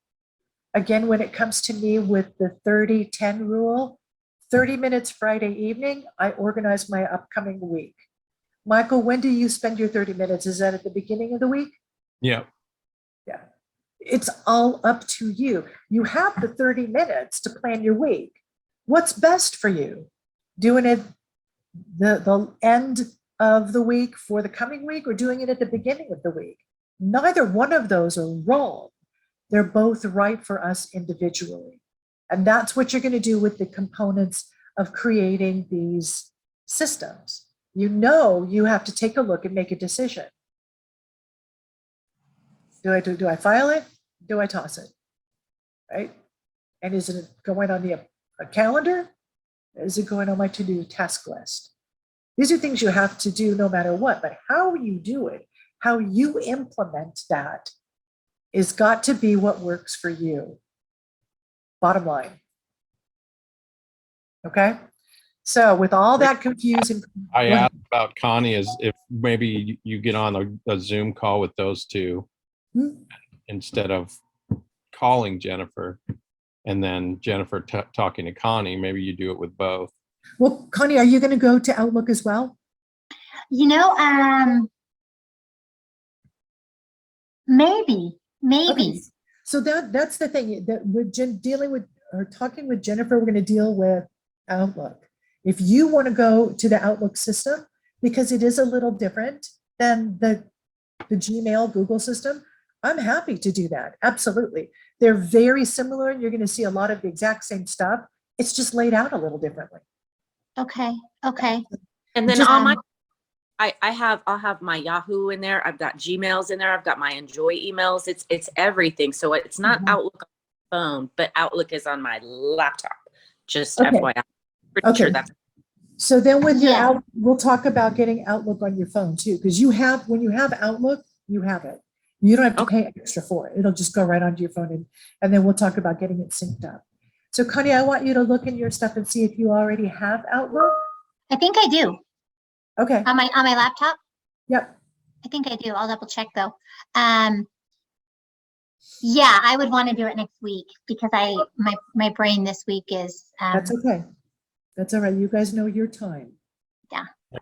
Again, when it comes to me with the 30-10 rule, 30 minutes Friday evening, I organize my upcoming week. Michael, when do you spend your 30 minutes? Is that at the beginning of the week? Yeah. Yeah. It's all up to you. You have the 30 minutes to plan your week. What's best for you? Doing it the end of the week for the coming week, or doing it at the beginning of the week? Neither one of those are wrong. They're both right for us individually. And that's what you're going to do with the components of creating these systems. You know, you have to take a look and make a decision. Do I file it? Do I toss it? Right? And is it going on a calendar? Is it going on my to-do task list? These are things you have to do no matter what, but how you do it, how you implement that is got to be what works for you. Bottom line. Okay? So with all that confusion. I asked about Connie is if maybe you get on a Zoom call with those two instead of calling Jennifer and then Jennifer talking to Connie, maybe you do it with both. Well, Connie, are you going to go to Outlook as well? You know, maybe. Okay. So that's the thing that we're dealing with or talking with Jennifer, we're going to deal with Outlook. If you want to go to the Outlook system, because it is a little different than the Gmail, Google system, I'm happy to do that. Absolutely. They're very similar. You're going to see a lot of the exact same stuff. It's just laid out a little differently. Okay. And then Just- all my, I'll have my Yahoo in there. I've got Gmails in there. I've got my Enjoy emails. It's everything. So it's not Outlook on my phone, but Outlook is on my laptop. Just Okay. FYI. Pretty sure that's So then with your Yeah. we'll talk about getting Outlook on your phone too, because when you have Outlook, you have it. You don't have to pay extra for it. It'll just go right onto your phone, and then we'll talk about getting it synced up. So Connie, I want you to look in your stuff and see if you already have Outlook. I think I do. Okay. On my laptop? Yep. I think I do. I'll double check though. Yeah, I would want to do it next week because my brain this week is That's okay. That's all right. You guys know your time.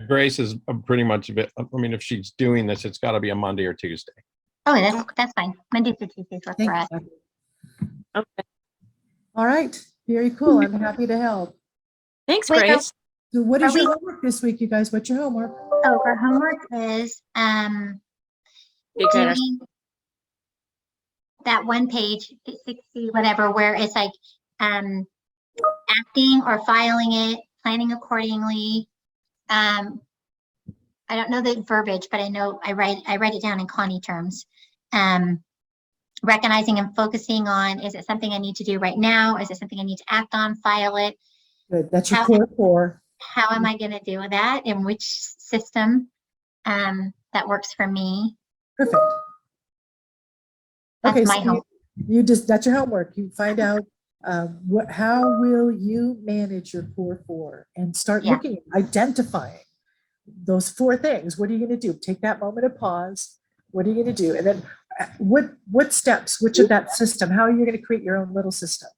Grace is pretty much a bit, I mean, if she's doing this, it's got to be a Monday or Tuesday. oh, that's fine. Mondays or Tuesdays work Thank for us. you. okay. All right. Very cool. I'm happy to help. Thanks, Wait, Grace. So what is Are your we- homework this week, you guys? What's your homework? So our homework is Big Red doing that one page, 60, whatever, where it's like acting or filing it, planning accordingly. I don't know the verbiage, but I know I write it down in Connie terms. Recognizing and focusing on, is it something I need to do right now? Is it something I need to act on, file it? Good. That's your How- core four. How am I going to do that? In which system that works for me? Perfect. That's Okay, my so homework. that's your homework. You find out how will you manage your core four and start Yeah. looking, identifying those four things. What are you going to do? Take that moment of pause. What are you going to do? And then what steps, which of that system, how are you going to create your own little system?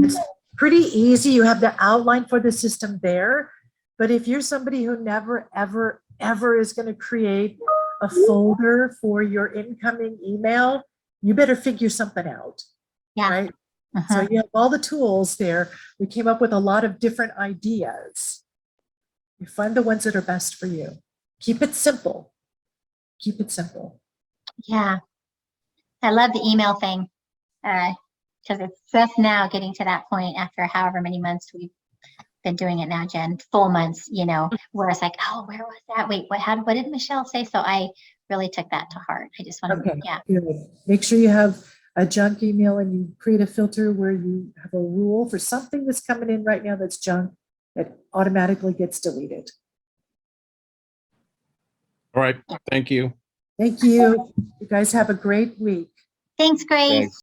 It's pretty easy. You have the outline for the system there. But if you're somebody who never, ever, ever is going to create a folder for your incoming email, you better figure something out. Yeah. Right? Mhm. So you have all the tools there. We came up with a lot of different ideas. You find the ones that are best for you. Keep it simple. Keep it simple. Yeah. I love the email thing because it's just now getting to that point after however many months we've been doing it now, Jen, full months, where it's like, oh, where was that? Wait, what did Michelle say? So I really took that to heart. I just want to, Okay. yeah. Good. Make sure you have a junk email and you create a filter where you have a rule for something that's coming in right now that's junk, that automatically gets deleted. All right, thank you. Thank you. You guys have a great week. Thanks, Grace. Thanks.